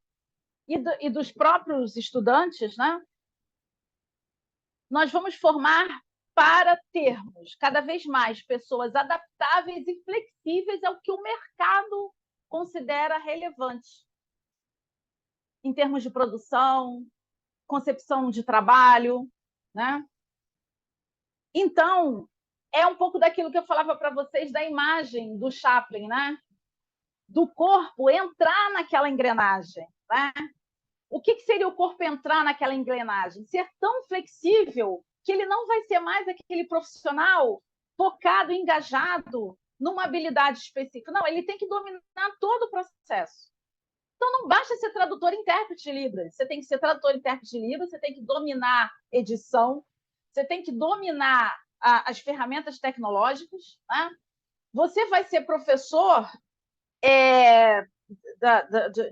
e dos próprios estudantes, né? Nós vamos formar para termos cada vez mais pessoas adaptáveis e flexíveis ao que o mercado considera relevante, em termos de produção, concepção de trabalho, né? Então, é um pouco daquilo que eu falava para vocês da imagem do Chaplin, né? Do corpo entrar naquela engrenagem, né? O que seria o corpo entrar naquela engrenagem? Ser tão flexível que ele não vai ser mais aquele profissional focado, engajado numa habilidade específica. Não, ele tem que dominar todo o processo. Então, não basta ser tradutor e intérprete de Libras. Você tem que ser tradutor e intérprete de Libras, você tem que dominar edição, você tem que dominar as ferramentas tecnológicas, né? Você vai ser professor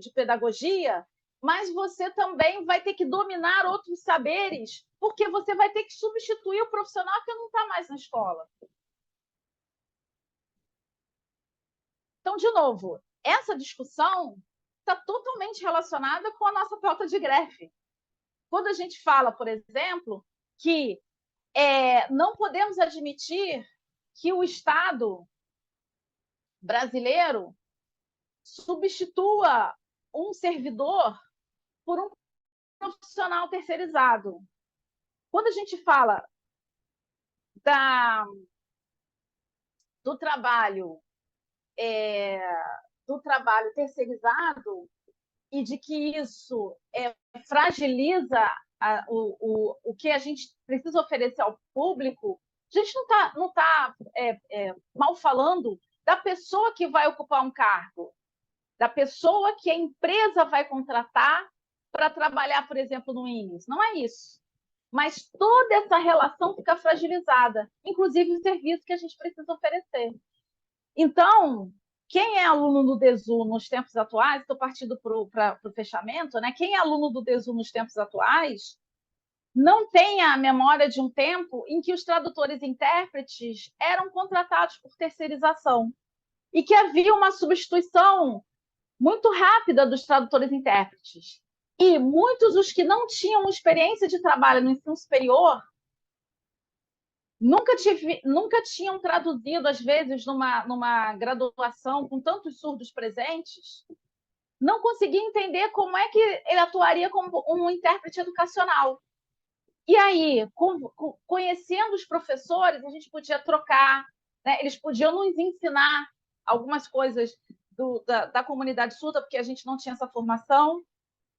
de pedagogia, mas você também vai ter que dominar outros saberes, porque você vai ter que substituir o profissional que não está mais na escola. Então, de novo, essa discussão está totalmente relacionada com a nossa pauta de greve. Quando a gente fala, por exemplo, que não podemos admitir que o Estado brasileiro substitua um servidor por um profissional terceirizado. Quando a gente fala do trabalho terceirizado e de que isso fragiliza o que a gente precisa oferecer ao público, a gente não tá mal falando da pessoa que vai ocupar um cargo, da pessoa que a empresa vai contratar para trabalhar, por exemplo, no INES. Não é isso. Mas toda essa relação fica fragilizada, inclusive o serviço que a gente precisa oferecer. Então, quem é aluno do DESU nos tempos atuais, estou partindo para o fechamento, né? Quem é aluno do DESU nos tempos atuais não tem a memória de um tempo em que os tradutores e intérpretes eram contratados por terceirização e que havia uma substituição muito rápida dos tradutores e intérpretes. E muitos dos que não tinham experiência de trabalho no ensino superior nunca tinham traduzido, às vezes, numa graduação com tantos surdos presentes, não conseguia entender como é que ele atuaria como um intérprete educacional. E aí, conhecendo os professores, a gente podia trocar, né? Eles podiam nos ensinar algumas coisas da comunidade surda, porque a gente não tinha essa formação,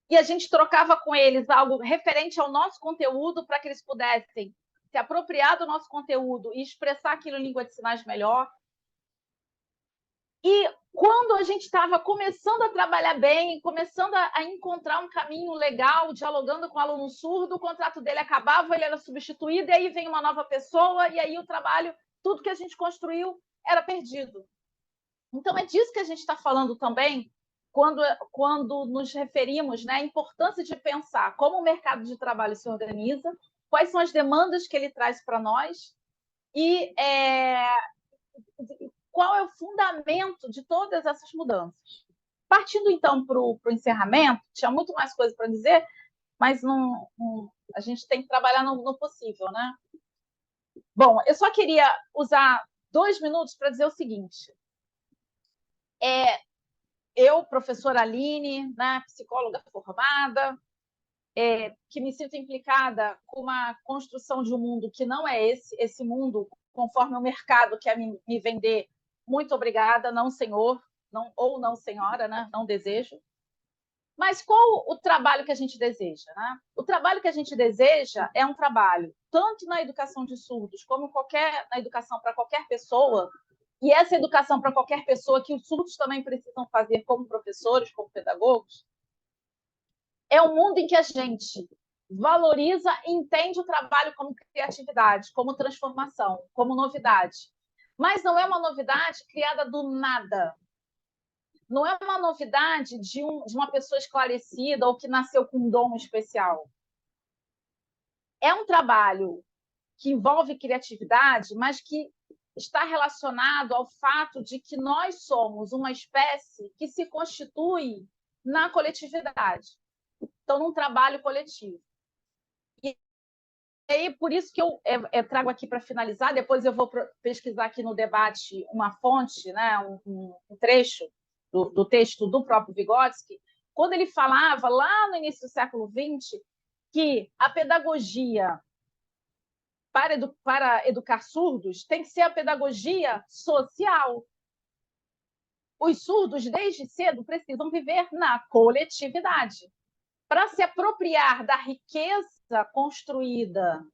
e a gente trocava com eles algo referente ao nosso conteúdo para que eles pudessem se apropriar do nosso conteúdo e expressar aquilo em língua de sinais melhor. E quando a gente estava começando a trabalhar bem, começando a encontrar um caminho legal, dialogando com o aluno surdo, o contrato dele acabava, ele era substituído, e aí vem uma nova pessoa, e aí o trabalho, tudo que a gente construiu era perdido. Então, é disso que a gente está falando também, quando nos referimos, né, à importância de pensar como o mercado de trabalho se organiza, quais são as demandas que ele traz para nós, e qual é o fundamento de todas essas mudanças. Partindo, então, para o encerramento, tinha muito mais coisa para dizer, mas a gente tem que trabalhar no possível, né? Bom, eu só queria usar 2 minutos para dizer o seguinte. Eu, professora Aline, né, psicóloga formada, que me sinto implicada com uma construção de um mundo que não é esse mundo, conforme o mercado quer me vender. Muito obrigada, não senhor, ou não senhora, né? Não desejo. Mas qual o trabalho que a gente deseja? Né? O trabalho que a gente deseja é um trabalho, tanto na educação de surdos, como na educação para qualquer pessoa, e essa educação para qualquer pessoa que os surdos também precisam fazer como professores, como pedagogos, é um mundo em que a gente valoriza e entende o trabalho como criatividade, como transformação, como novidade. Mas não é uma novidade criada do nada. Não é uma novidade de uma pessoa esclarecida ou que nasceu com um dom especial. É um trabalho que envolve criatividade, mas que está relacionado ao fato de que nós somos uma espécie que se constitui na coletividade. Então, num trabalho coletivo. E aí, por isso que eu trago aqui para finalizar, depois eu vou pesquisar aqui no debate uma fonte, né, um trecho do texto do próprio Vygotsky, quando ele falava, lá no início do século XX, que a pedagogia para educar surdos tem que ser a pedagogia social. Os surdos, desde cedo, precisam viver na coletividade. Para se apropriar da riqueza construída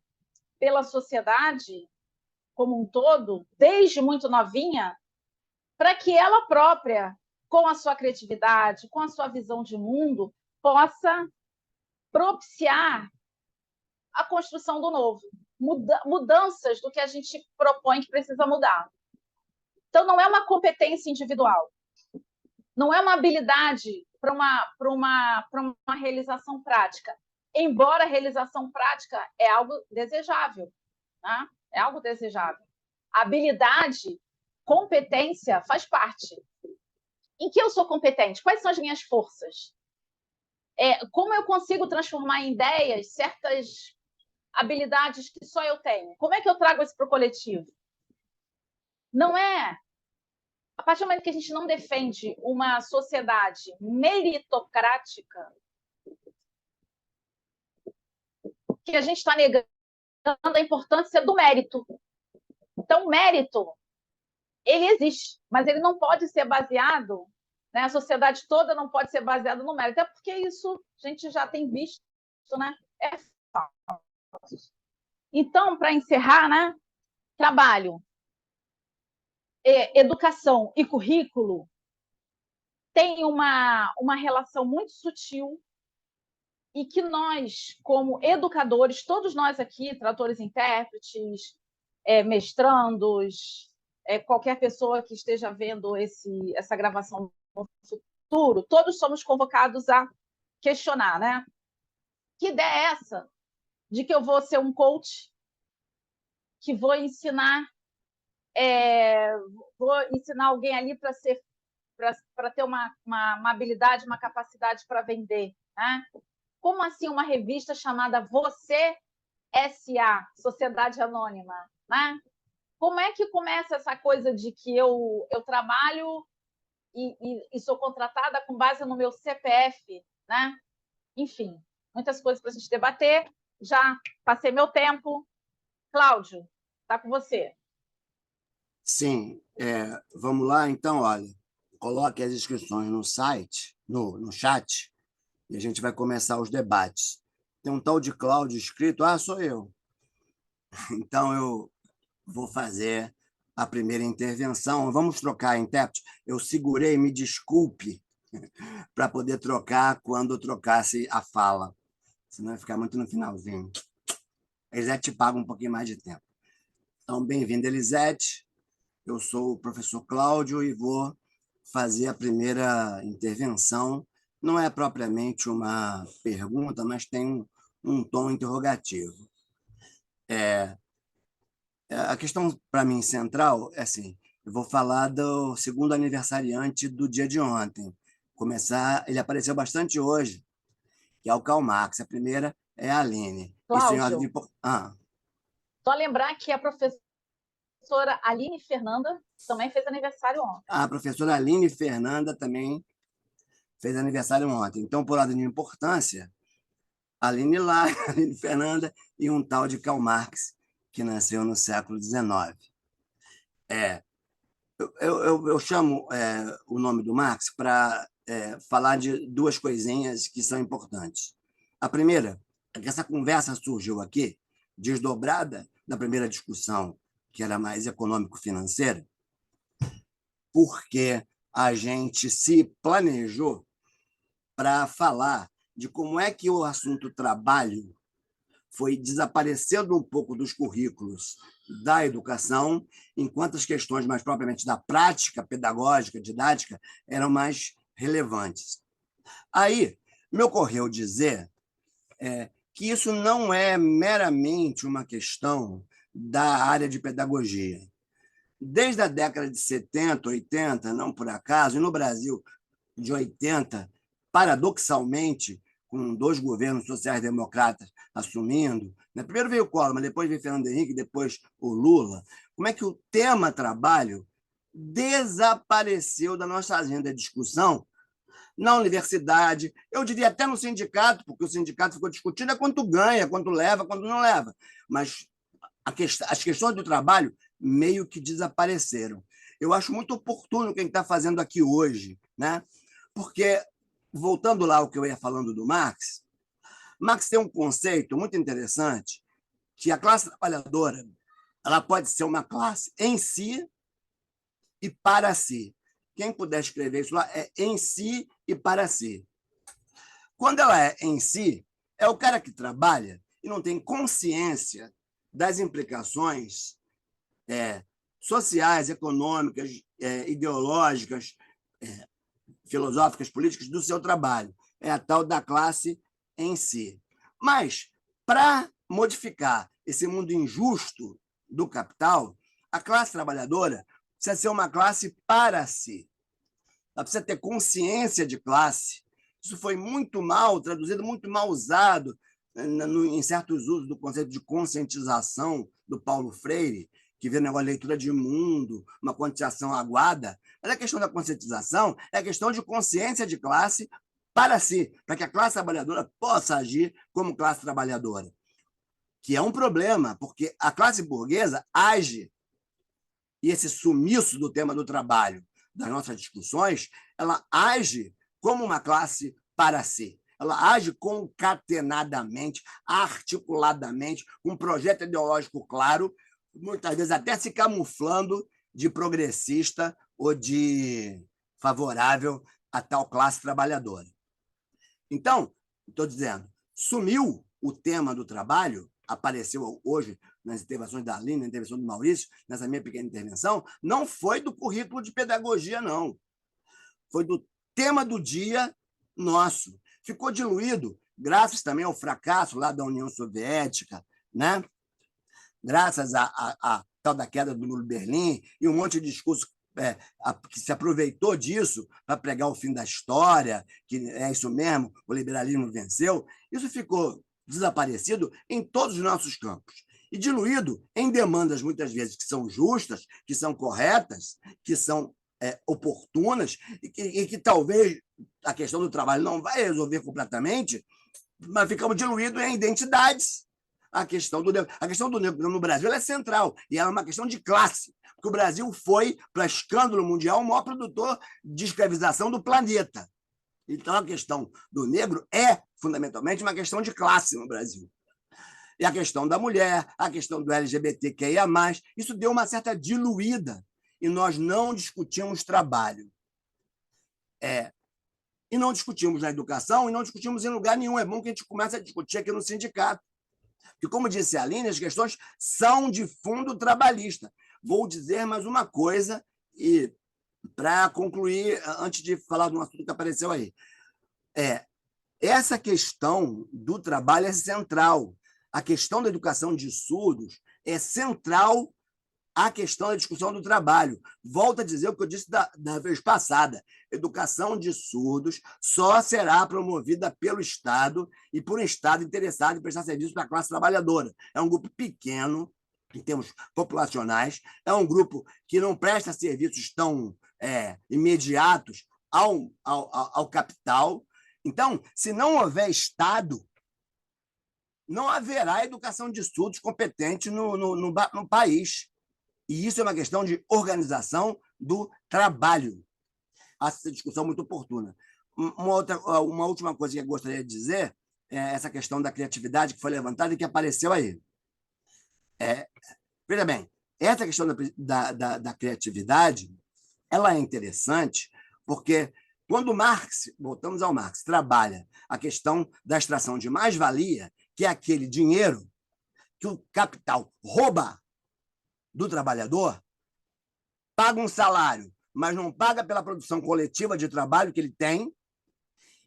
pela sociedade como um todo, desde muito novinha, para que ela própria, com a sua criatividade, com a sua visão de mundo, possa propiciar a construção do novo, mudanças do que a gente propõe que precisa mudar. Então, não é uma competência individual, não é uma habilidade para uma realização prática, embora a realização prática é algo desejável, né? É algo desejável. Habilidade, competência faz parte. Em que eu sou competente? Quais são as minhas forças? Como eu consigo transformar em ideias certas habilidades que só eu tenho? Como é que eu trago isso para o coletivo? Não é... A partir do momento que a gente não defende uma sociedade meritocrática, que a gente está negando a importância do mérito. Então, o mérito, ele existe, mas ele não pode ser baseado, né? A sociedade toda não pode ser baseada no mérito, até porque isso a gente já tem visto, né? É falso. Então, para encerrar, né? Trabalho, educação e currículo tem uma relação muito sutil e que nós, como educadores, todos nós aqui, tradutores, intérpretes, mestrandos, qualquer pessoa que esteja vendo essa gravação no futuro, todos somos convocados a questionar, né? Que ideia é essa de que eu vou ser um coach, que vou ensinar alguém ali para ter uma habilidade, uma capacidade para vender, né? Como assim uma revista chamada Você S.A., Sociedade Anônima, né? Como é que começa essa coisa de que eu trabalho e sou contratada com base no meu CPF, né? Enfim, muitas coisas para a gente debater. Já passei meu tempo. Cláudio, está com você. Sim, vamos lá, então, olha, coloque as inscrições no site, no chat, e a gente vai começar os debates. Tem um tal de Cláudio escrito, sou eu. Então, eu vou fazer a primeira intervenção. Vamos trocar a intérprete. Eu segurei, me desculpe, para poder trocar quando eu trocasse a fala, senão vai ficar muito no finalzinho. A Elisete paga um pouquinho mais de tempo. Então, bem-vinda, Elisete. Eu sou o professor Cláudio e vou fazer a primeira intervenção. Não é propriamente uma pergunta, mas tem um tom interrogativo. A questão, para mim, central é assim, eu vou falar do segundo aniversariante do dia de ontem. Ele apareceu bastante hoje, que é o Karl Marx. A primeira é a Aline. Cláudio, só lembrar que a professora Aline Fernanda também fez aniversário ontem. A professora Aline Fernanda também fez aniversário ontem. Então, por ordem de importância, Aline lá, Aline Fernanda e um tal de Karl Marx, que nasceu no século XIX. Eu chamo o nome do Marx para falar de duas coisinhas que são importantes. A primeira é que essa conversa surgiu aqui, desdobrada da primeira discussão, que era mais econômico-financeira, porque a gente se planejou para falar de como é que o assunto trabalho foi desaparecendo um pouco dos currículos da educação, enquanto as questões mais propriamente da prática pedagógica, didática, eram mais relevantes. Aí, me ocorreu dizer que isso não é meramente uma questão da área de pedagogia. Desde a década de 70, 80, não por acaso, e no Brasil de 80, paradoxalmente, com dois governos sociais-democratas assumindo, né? Primeiro veio o Collor, mas depois veio Fernando Henrique, depois o Lula, como é que o tema trabalho desapareceu da nossa agenda de discussão na universidade, eu diria até no sindicato, porque o sindicato ficou discutindo quanto ganha, quanto leva, quanto não leva, mas as questões do trabalho meio que desapareceram. Eu acho muito oportuno quem está fazendo aqui hoje, né? Porque, voltando lá ao que eu ia falando do Marx, Marx tem um conceito muito interessante, que a classe trabalhadora ela pode ser uma classe em si e para si. Quem puder escrever isso lá é em si e para si. Quando ela é em si, é o cara que trabalha e não tem consciência das implicações sociais, econômicas, ideológicas, filosóficas, políticas do seu trabalho. É a tal da classe em si. Mas, para modificar esse mundo injusto do capital, a classe trabalhadora precisa ser uma classe para si. Ela precisa ter consciência de classe. Isso foi muito mal traduzido, muito mal usado em certos usos do conceito de conscientização do Paulo Freire, que vê o negócio de leitura de mundo, uma quantização aguada. Mas a questão da conscientização é a questão de consciência de classe para si, para que a classe trabalhadora possa agir como classe trabalhadora. Que é um problema, porque a classe burguesa age, e esse sumiço do tema do trabalho das nossas discussões, ela age como uma classe para si. Ela age concatenadamente, articuladamente, com um projeto ideológico claro, muitas vezes até se camuflando de progressista ou de favorável a tal classe trabalhadora. Então, estou dizendo, sumiu o tema do trabalho, apareceu hoje nas intervenções da Aline, na intervenção do Maurício, nessa minha pequena intervenção, não foi do currículo de pedagogia, não. Foi do tema do dia nosso. Ficou diluído, graças também ao fracasso lá da União Soviética, né? Graças à tal da queda do Muro de Berlim e um monte de discurso que se aproveitou disso para pregar o fim da história, que é isso mesmo, o liberalismo venceu. Isso ficou desaparecido em todos os nossos campos e diluído em demandas, muitas vezes, que são justas, que são corretas, que são oportunas e que talvez a questão do trabalho não vai resolver completamente, mas ficamos diluídos em identidades a questão do negro. A questão do negro no Brasil ela é central, e ela é uma questão de classe, porque o Brasil foi, para escândalo mundial, o maior produtor de escravização do planeta. Então, a questão do negro é, fundamentalmente, uma questão de classe no Brasil. E a questão da mulher, a questão do LGBTQIA+, isso deu uma certa diluída, e nós não discutimos trabalho. E não discutimos na educação, e não discutimos em lugar nenhum. É bom que a gente comece a discutir aqui no sindicato. Porque, como disse a Aline, as questões são de fundo trabalhista. Vou dizer mais uma coisa, e para concluir, antes de falar de um assunto que apareceu aí. Essa questão do trabalho é central. A questão da educação de surdos é central à questão da discussão do trabalho. Volto a dizer o que eu disse da vez passada. Educação de surdos só será promovida pelo Estado e por um Estado interessado em prestar serviço para a classe trabalhadora. É um grupo pequeno, em termos populacionais, é um grupo que não presta serviços tão imediatos ao capital. Então, se não houver Estado, não haverá educação de surdos competente no país. E isso é uma questão de organização do trabalho. Essa discussão muito oportuna. Uma última coisa que eu gostaria de dizer é essa questão da criatividade que foi levantada e que apareceu aí. Veja bem, essa questão da criatividade ela é interessante porque quando Marx, voltamos ao Marx, trabalha a questão da extração de mais-valia, que é aquele dinheiro que o capital rouba do trabalhador, paga um salário, mas não paga pela produção coletiva de trabalho que ele tem,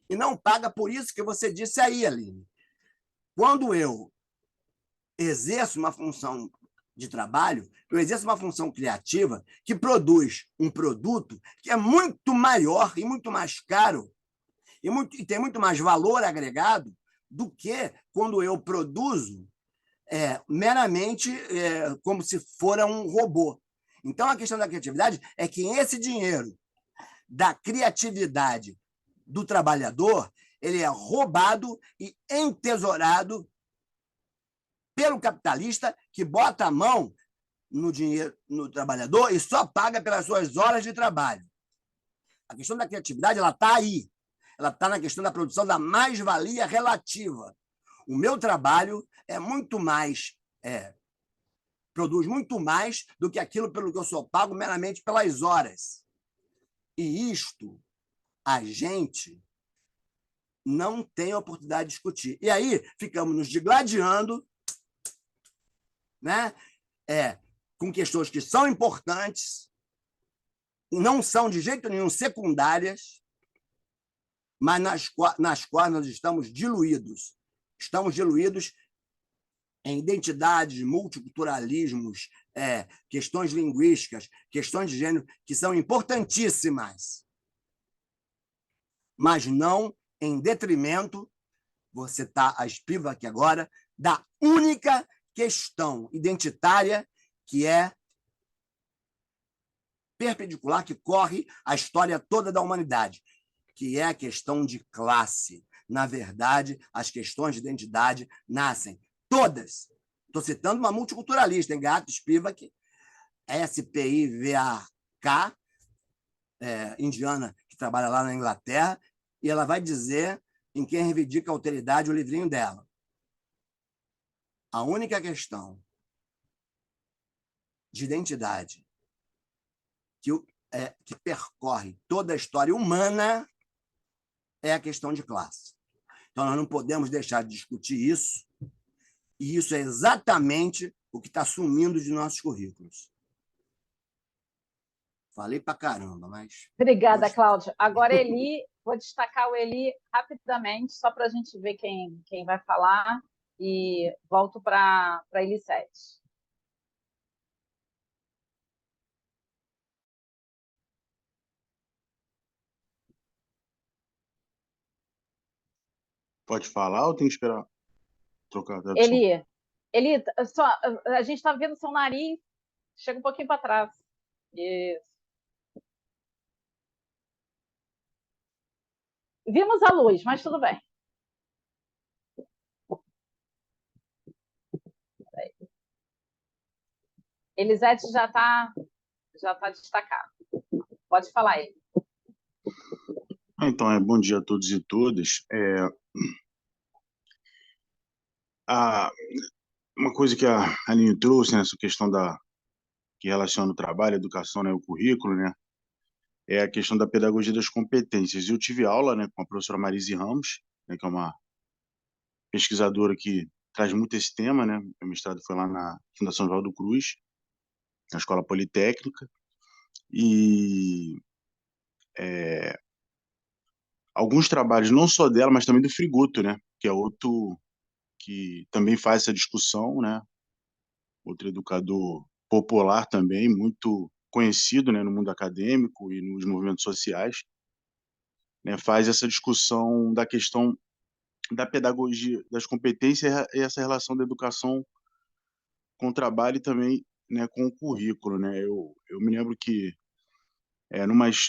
e não paga por isso que você disse aí, Aline. Quando eu exerço uma função de trabalho, eu exerço uma função criativa que produz um produto que é muito maior e muito mais caro e tem muito mais valor agregado do que quando eu produzo meramente como se fora um robô. Então, a questão da criatividade é que esse dinheiro da criatividade do trabalhador ele é roubado e entesourado pelo capitalista que bota a mão no dinheiro no trabalhador e só paga pelas suas horas de trabalho. A questão da criatividade ela está aí. Ela está na questão da produção da mais-valia relativa. O meu trabalho é muito mais, produz muito mais do que aquilo pelo que eu sou pago meramente pelas horas. E isto a gente não tem oportunidade de discutir. E aí ficamos nos digladiando, né? Com questões que são importantes, não são de jeito nenhum secundárias, mas nas quais nós estamos diluídos. Estamos diluídos em identidades, multiculturalismos, questões linguísticas, questões de gênero, que são importantíssimas, mas não em detrimento, você está a espiva aqui agora, da única questão identitária que é perpendicular, que corre a história toda da humanidade, que é a questão de classe. Na verdade, as questões de identidade nascem todas. Estou citando uma multiculturalista, Gayatri Spivak, SPIVAK, indiana, que trabalha lá na Inglaterra, e ela vai dizer, em Quem Reivindica a Alteridade, o livrinho dela. A única questão de identidade que percorre toda a história humana é a questão de classe. Então, nós não podemos deixar de discutir isso, e isso é exatamente o que está sumindo de nossos currículos. Falei para caramba, mas... Obrigada, Cláudio. Agora, Eli, vou destacar o Eli rapidamente, só para a gente ver quem vai falar, e volto para a Eli 7. Pode falar ou tem que esperar trocar a tradução? Eli, só, a gente está vendo seu nariz, chega um pouquinho para trás. Isso. Vimos a luz, mas tudo bem. Elisete já tá destacado. Pode falar aí. Então, bom dia a todos e todas. A, uma coisa que a Aline trouxe, né, essa questão que relaciona o trabalho, a educação, né, o currículo, né, é a questão da pedagogia das competências. Eu tive aula, né, com a professora Marise Ramos, né, que é uma pesquisadora que traz muito esse tema, né? O mestrado foi lá na Fundação Oswaldo Cruz, na Escola Politécnica, e alguns trabalhos, não só dela, mas também do Frigoto, né? Que é outro que também faz essa discussão, né? Outro educador popular também, muito conhecido, né, no mundo acadêmico e nos movimentos sociais, né? Faz essa discussão da questão da pedagogia, das competências e essa relação da educação com o trabalho e também, né, com o currículo, né? Eu me lembro que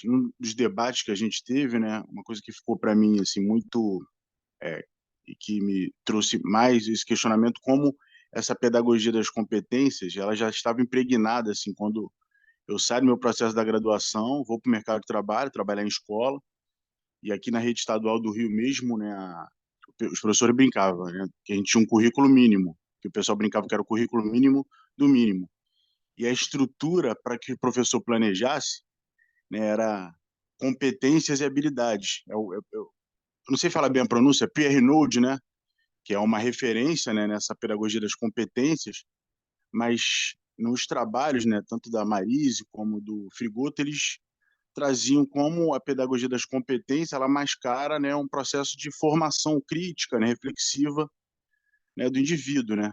num dos debates que a gente teve, né, uma coisa que ficou para mim assim muito e que me trouxe mais esse questionamento, como essa pedagogia das competências, ela já estava impregnada assim quando eu saio do meu processo da graduação, vou para o mercado de trabalho, trabalhar em escola, e aqui na rede estadual do Rio mesmo, né, os professores brincavam, né, que a gente tinha um currículo mínimo, que o pessoal brincava que era o currículo mínimo do mínimo. E a estrutura para que o professor planejasse, né, era competências e habilidades. Eu não sei falar bem a pronúncia, Pierre Node, né, que é uma referência, né, nessa pedagogia das competências, mas nos trabalhos, né, tanto da Marise como do Frigoto, eles traziam como a pedagogia das competências ela mascara, né, um processo de formação crítica, né, reflexiva, né, do indivíduo, né.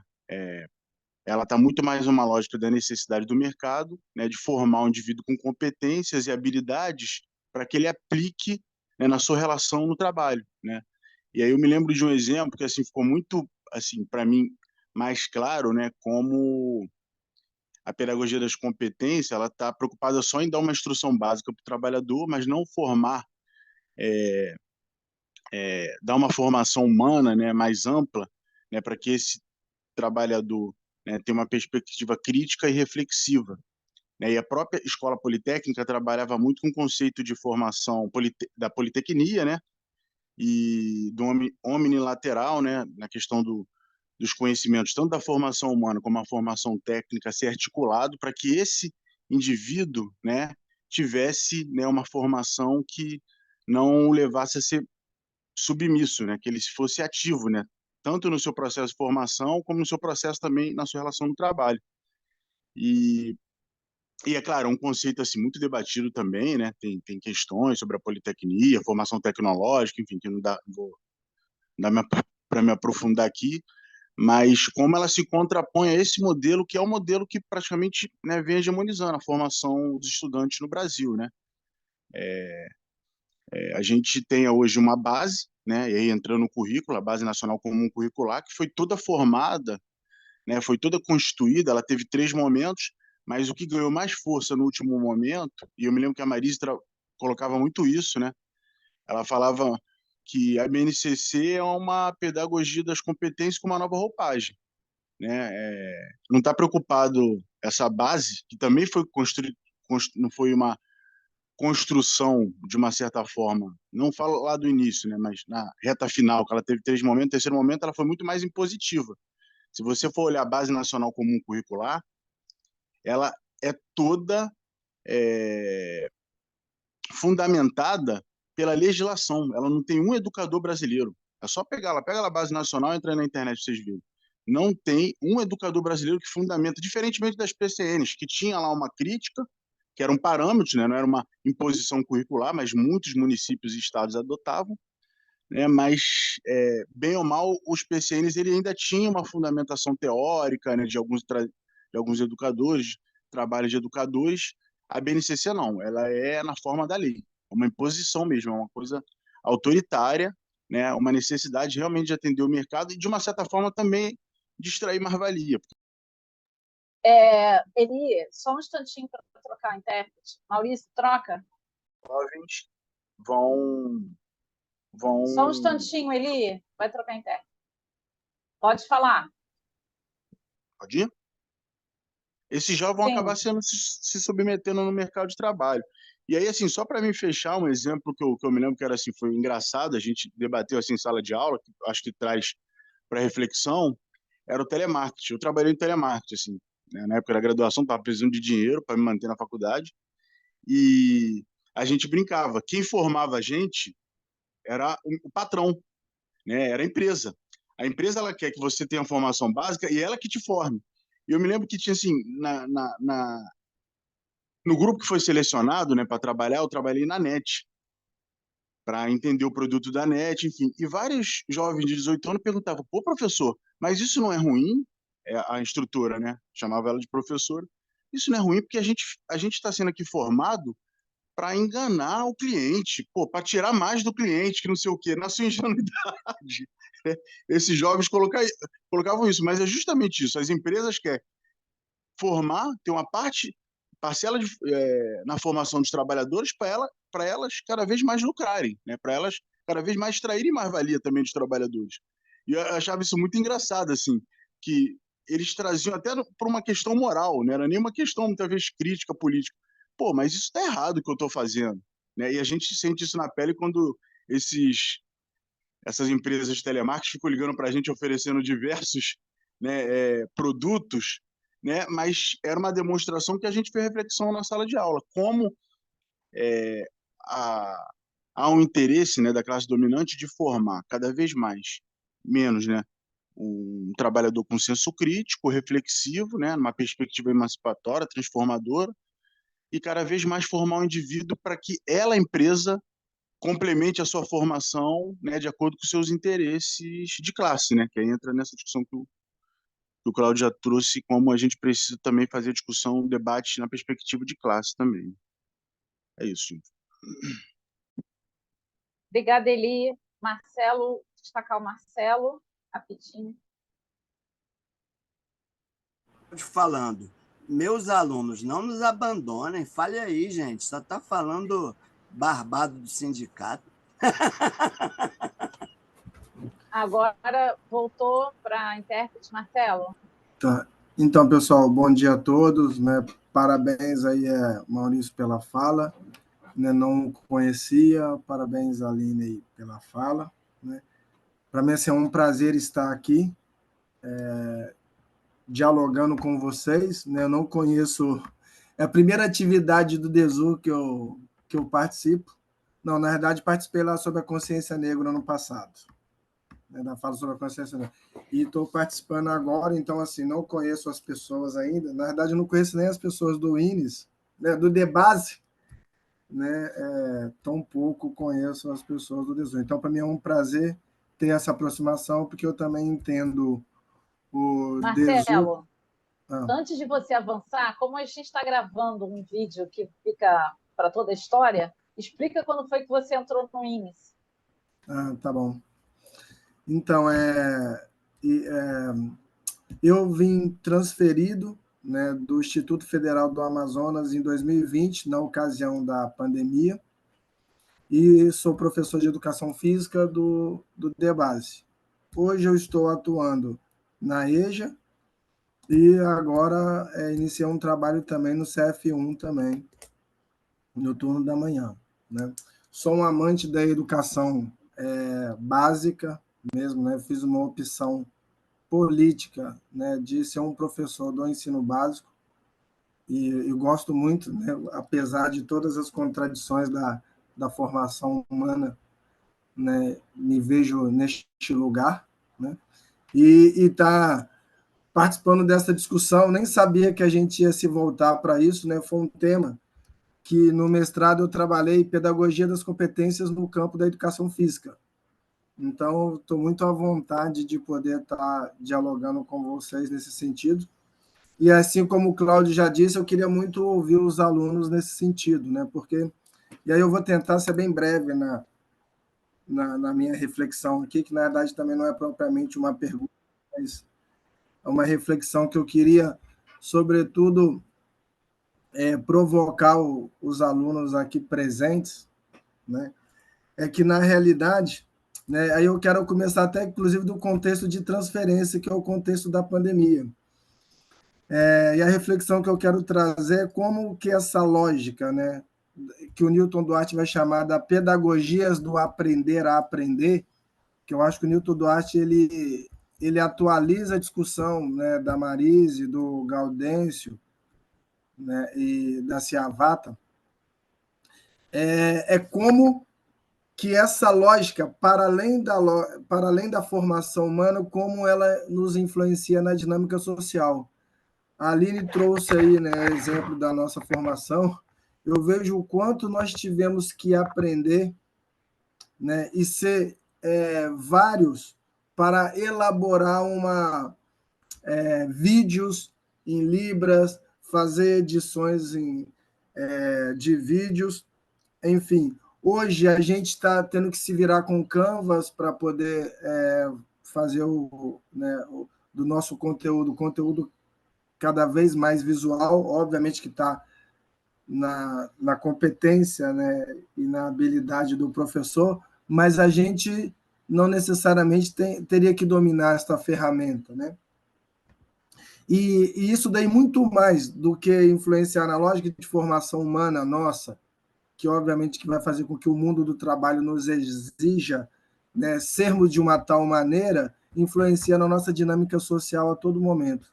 Ela está muito mais uma lógica da necessidade do mercado, né, de formar um indivíduo com competências e habilidades para que ele aplique, né, na sua relação no trabalho, né. E aí eu me lembro de um exemplo que assim ficou muito assim para mim mais claro, né, como a pedagogia das competências ela está preocupada só em dar uma instrução básica para o trabalhador, mas não formar, dar uma formação humana, né, mais ampla, né, para que esse trabalhador, né, tenha uma perspectiva crítica e reflexiva, né? E a própria escola politécnica trabalhava muito com o conceito de formação da politecnia, né? E do omnilateral, né? Na questão dos conhecimentos, tanto da formação humana como a formação técnica, ser articulado para que esse indivíduo, né, tivesse, né, uma formação que não o levasse a ser submisso, né? Que ele fosse ativo, né? Tanto no seu processo de formação, como no seu processo também na sua relação no trabalho. E é claro, é um conceito assim muito debatido também, né? Tem questões sobre a politecnia, formação tecnológica, enfim, que não dá para me aprofundar aqui, mas como ela se contrapõe a esse modelo, que é o modelo que praticamente, né, vem hegemonizando a formação dos estudantes no Brasil, né? A gente tem hoje uma base, né? E aí entrando no currículo, a Base Nacional Comum Curricular, que foi toda formada, né? Foi toda constituída, ela teve 3 momentos, mas o que ganhou mais força no último momento, e eu me lembro que a Marise colocava muito isso, né? Ela falava que a BNCC é uma pedagogia das competências com uma nova roupagem, né? Não está preocupado essa base que também foi construída, não foi uma construção de uma certa forma, não falo lá do início, né? Mas na reta final, que ela teve 3 momentos, o terceiro momento ela foi muito mais impositiva. Se você for olhar a Base Nacional Comum Curricular, ela é toda é, fundamentada pela legislação. Ela não tem um educador brasileiro. É só pega lá a Base Nacional e entra na internet pra vocês verem. Não tem um educador brasileiro que fundamenta, diferentemente das PCNs, que tinha lá uma crítica, que era um parâmetro, né? Não era uma imposição curricular, mas muitos municípios e estados adotavam, né? Mas, bem ou mal, os PCNs ele ainda tinha uma fundamentação teórica, né? De alguns educadores, trabalhos de educadores. A BNCC não, ela é na forma da lei, é uma imposição mesmo, é uma coisa autoritária, né? Uma necessidade realmente de atender o mercado e, de uma certa forma, também de extrair mais-valia. Eli, só um instantinho para trocar o intérprete. Maurício, troca. Jovens vão Só um instantinho, Eli. Vai trocar intérprete. Pode falar. Pode ir? esses jovens vão acabar Sim. se submetendo no mercado de trabalho. E aí, assim, só para mim fechar um exemplo que eu me lembro que era assim, foi engraçado, a gente debateu assim em sala de aula, que acho que traz para reflexão, era o telemarketing. Eu trabalhei em telemarketing, assim, né? Na época da graduação, estava precisando de dinheiro para me manter na faculdade, e a gente brincava. Quem formava a gente era o patrão, né? Era a empresa. A empresa ela quer que você tenha a formação básica e ela que te forme. E eu me lembro que tinha assim, no grupo que foi selecionado, né, para trabalhar, eu trabalhei na NET, para entender o produto da NET, enfim. E vários jovens de 18 anos perguntavam: pô, professor, mas isso não é ruim? É, a instrutora, né, chamava ela de professora. Isso não é ruim porque a gente está sendo aqui formado para enganar o cliente, pô, para tirar mais do cliente, que não sei o quê, na sua ingenuidade. Né? Esses jovens colocavam isso, mas é justamente isso. As empresas querem formar, ter uma parcela na formação dos trabalhadores para elas cada vez mais lucrarem, né? Para elas cada vez mais extraírem mais valia também dos trabalhadores. E eu achava isso muito engraçado, assim, que eles traziam até por uma questão moral, não era nem uma questão, muitas vezes, crítica política. Pô, mas isso está errado o que eu estou fazendo. Né? E a gente sente isso na pele quando essas empresas de telemarketing ficam ligando para a gente oferecendo diversos, né, produtos, né, mas era uma demonstração que a gente fez reflexão na sala de aula, como há, há um interesse, né, da classe dominante de formar cada vez mais, menos, né, um trabalhador com senso crítico, reflexivo, né, numa perspectiva emancipatória, transformadora, e cada vez mais formar o indivíduo para que ela, a empresa, complemente a sua formação, né, de acordo com seus interesses de classe, né, que aí entra nessa discussão que o Cláudio já trouxe, como a gente precisa também fazer discussão, debate na perspectiva de classe também. É isso, gente. Obrigada, Eli. Marcelo, destacar o Marcelo, rapidinho. Te falando, meus alunos, não nos abandonem. Fale aí, gente. Só está falando barbado do sindicato. Agora voltou para a intérprete, Marcelo. Tá. Então, pessoal, bom dia a todos, né? Parabéns aí, Maurício, pela fala, né? Não conhecia, parabéns, Aline, aí, pela fala, né? Para mim, assim, é um prazer estar aqui, dialogando com vocês, né? Eu não conheço, é a primeira atividade do DESU que eu participo. Não, na verdade, participei lá sobre a consciência negra no ano passado, né, da fala sobre a consciência negra. E estou participando agora, então, assim, não conheço as pessoas ainda. Na verdade, eu não conheço nem as pessoas do INES, né, do DEBASE, né, tão pouco conheço as pessoas do DESU. Então, para mim é um prazer ter essa aproximação, porque eu também entendo o DESU. Marcelo, antes de você avançar, como a gente está gravando um vídeo que fica para toda a história, explica quando foi que você entrou no INES. Tá bom. Então, eu vim transferido, né, do Instituto Federal do Amazonas em 2020, na ocasião da pandemia, e sou professor de Educação Física do DEBASE. Hoje eu estou atuando na EJA e agora iniciei um trabalho também no CF1 também, no turno da manhã. Né? Sou um amante da educação básica mesmo, né? Fiz uma opção política, né, de ser um professor do ensino básico e eu gosto muito, né, apesar de todas as contradições da formação humana, né, me vejo neste lugar, né, e tá participando dessa discussão, nem sabia que a gente ia se voltar para isso, né, foi um tema que no mestrado eu trabalhei pedagogia das competências no campo da educação física. Então, estou muito à vontade de poder estar dialogando com vocês nesse sentido. E assim como o Cláudio já disse, eu queria muito ouvir os alunos nesse sentido, né? Porque, e aí eu vou tentar ser bem breve na minha reflexão aqui, que na verdade também não é propriamente uma pergunta, mas é uma reflexão que eu queria, sobretudo, provocar os alunos aqui presentes, né? É que, na realidade, né, aí eu quero começar até, inclusive, do contexto de transferência, que é o contexto da pandemia. E a reflexão que eu quero trazer é como que essa lógica, né, que o Newton Duarte vai chamar da pedagogias do aprender a aprender, que eu acho que o Newton Duarte ele atualiza a discussão, né, da Marise, do Gaudêncio, né, e da Ciavata, como que essa lógica, para além da formação humana, como ela nos influencia na dinâmica social. A Aline trouxe aí, né, exemplo da nossa formação. Eu vejo o quanto nós tivemos que aprender, né, e ser vários para elaborar vídeos em Libras, fazer edições de vídeos, enfim. Hoje a gente está tendo que se virar com Canvas para poder fazer do nosso conteúdo cada vez mais visual, obviamente que está na competência, né, e na habilidade do professor, mas a gente não necessariamente teria que dominar esta ferramenta, né? E isso daí muito mais do que influenciar na lógica de formação humana nossa, que obviamente que vai fazer com que o mundo do trabalho nos exija, né, sermos de uma tal maneira, influencia na nossa dinâmica social a todo momento.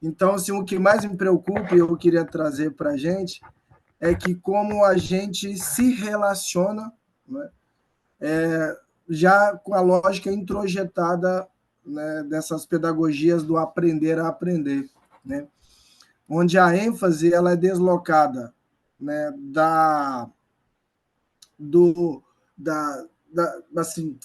Então, assim, o que mais me preocupa e eu queria trazer para a gente é que como a gente se relaciona, né, já com a lógica introjetada, né, dessas pedagogias do aprender a aprender, né, onde a ênfase ela é deslocada, né, assim,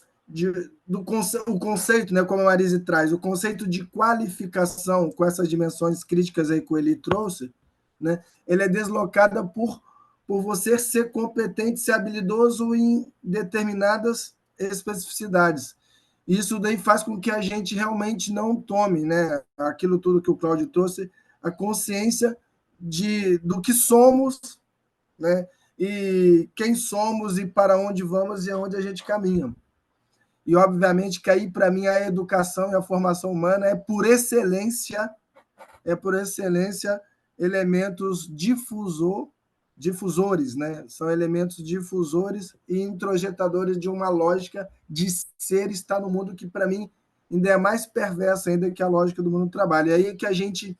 o conceito, né, como a Marise traz, o conceito de qualificação com essas dimensões críticas aí que o Eli trouxe, né, ele é deslocada por você ser competente, ser habilidoso em determinadas especificidades. Isso daí faz com que a gente realmente não tome, né, aquilo tudo que o Cláudio trouxe, a consciência do que somos, né, e quem somos e para onde vamos e aonde a gente caminha. E, obviamente, que aí, para mim, a educação e a formação humana por excelência, elementos difusores, né? São elementos difusores e introjetadores de uma lógica de ser estar no mundo que, para mim, ainda é mais perversa ainda que a lógica do mundo do trabalho. E aí que a gente,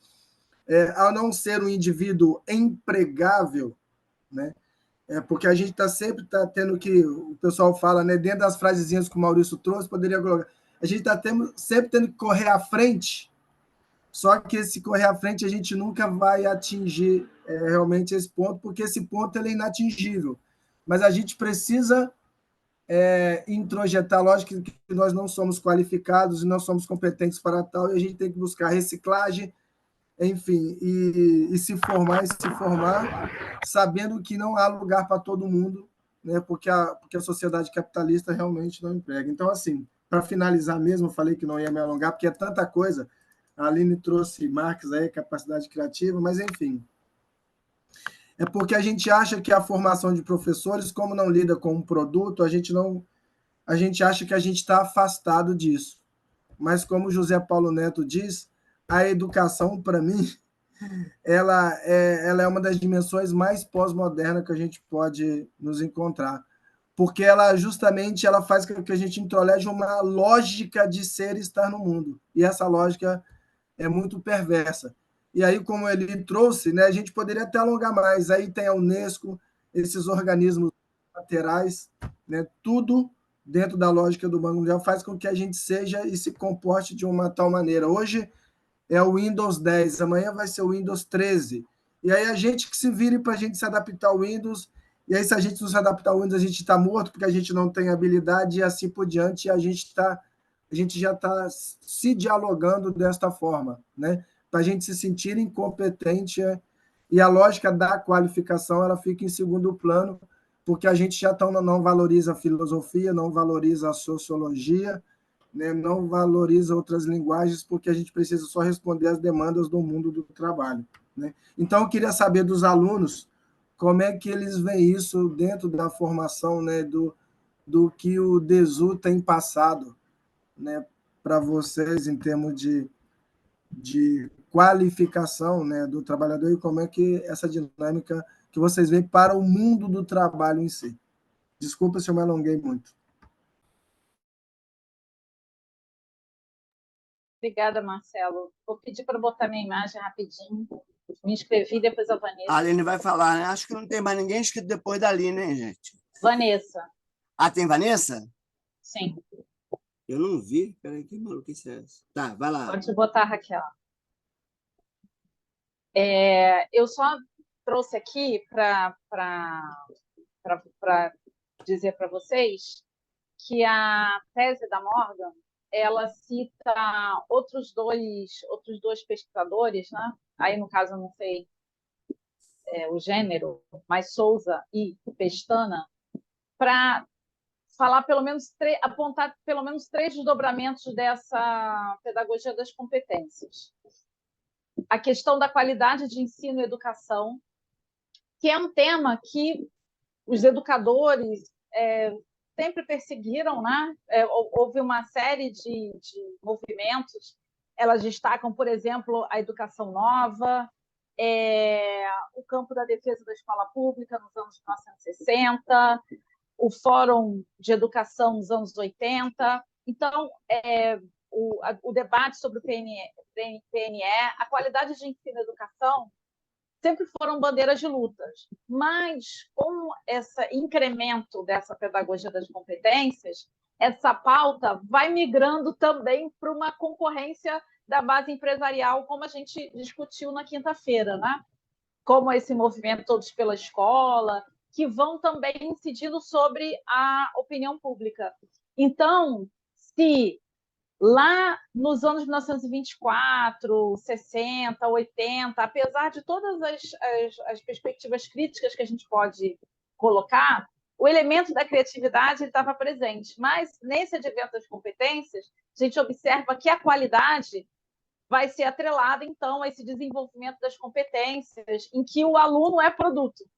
ao não ser um indivíduo empregável, né? Porque a gente sempre tendo que, o pessoal fala, né, dentro das frasezinhas que o Maurício trouxe, poderia colocar, a gente está sempre tendo que correr à frente, só que esse correr à frente a gente nunca vai atingir realmente esse ponto, porque esse ponto ele é inatingível. Mas a gente precisa introjetar, lógico que nós não somos qualificados e não somos competentes para tal, e a gente tem que buscar reciclagem, enfim, e se formar, sabendo que não há lugar para todo mundo, né, porque a sociedade capitalista realmente não emprega. Então, assim, para finalizar mesmo, eu falei que não ia me alongar, porque é tanta coisa, a Aline trouxe Marx aí, capacidade criativa, mas, enfim, é porque a gente acha que a formação de professores, como não lida com um produto, a gente acha que a gente está afastado disso. Mas, como José Paulo Neto diz, a educação, para mim, ela é uma das dimensões mais pós-modernas que a gente pode nos encontrar, porque ela justamente ela faz com que a gente introjete uma lógica de ser e estar no mundo, e essa lógica é muito perversa. E aí, como ele trouxe, né, a gente poderia até alongar mais, aí tem a Unesco, esses organismos laterais, né, tudo dentro da lógica do Banco Mundial faz com que a gente seja e se comporte de uma tal maneira. Hoje é o Windows 10, amanhã vai ser o Windows 13. E aí a gente que se vire para a gente se adaptar ao Windows, e aí se a gente não se adaptar ao Windows, a gente está morto porque a gente não tem habilidade e assim por diante, e a gente já está se dialogando desta forma, né? Para a gente se sentir incompetente, e a lógica da qualificação ela fica em segundo plano, porque a gente já não valoriza a filosofia, não valoriza a sociologia, né, não valoriza outras linguagens, porque a gente precisa só responder às demandas do mundo do trabalho, né? Então, eu queria saber dos alunos como é que eles veem isso dentro da formação, né, do que o DESU tem passado, né, para vocês em termos de qualificação, né, do trabalhador e como é que essa dinâmica que vocês veem para o mundo do trabalho em si. Desculpa se eu me alonguei muito. Obrigada, Marcelo. Vou pedir para botar minha imagem rapidinho. Me inscrevi, depois a Vanessa. A Aline vai falar, né? Acho que não tem mais ninguém inscrito depois da Aline, hein, gente? Vanessa, Ah, tem Vanessa? sim. Eu não vi. Peraí, que maluquice é essa? Tá, vai lá. Pode botar, Raquel. Eu só trouxe aqui para dizer para vocês que a tese da Morgan ela cita outros dois pesquisadores, né? Aí, no caso, eu não sei o gênero, mas Souza e Pestana, para falar apontar pelo menos 3 desdobramentos dessa pedagogia das competências. A questão da qualidade de ensino e educação, que é um tema que os educadores sempre perseguiram, né? Houve uma série de movimentos. Elas destacam, por exemplo, a educação nova, o campo da defesa da escola pública nos anos 1960, o Fórum de Educação nos anos 80. Então, o debate sobre o PNE, a qualidade de ensino e educação sempre foram bandeiras de lutas, mas com esse incremento dessa pedagogia das competências, essa pauta vai migrando também para uma concorrência da base empresarial, como a gente discutiu na quinta-feira, né? Como esse movimento Todos pela Escola, que vão também incidindo sobre a opinião pública. Então, se lá nos anos 1924, 60, 80, apesar de todas as perspectivas críticas que a gente pode colocar, o elemento da criatividade estava presente. Mas, nesse advento das competências, a gente observa que a qualidade vai ser atrelada, então, a esse desenvolvimento das competências em que o aluno é produto.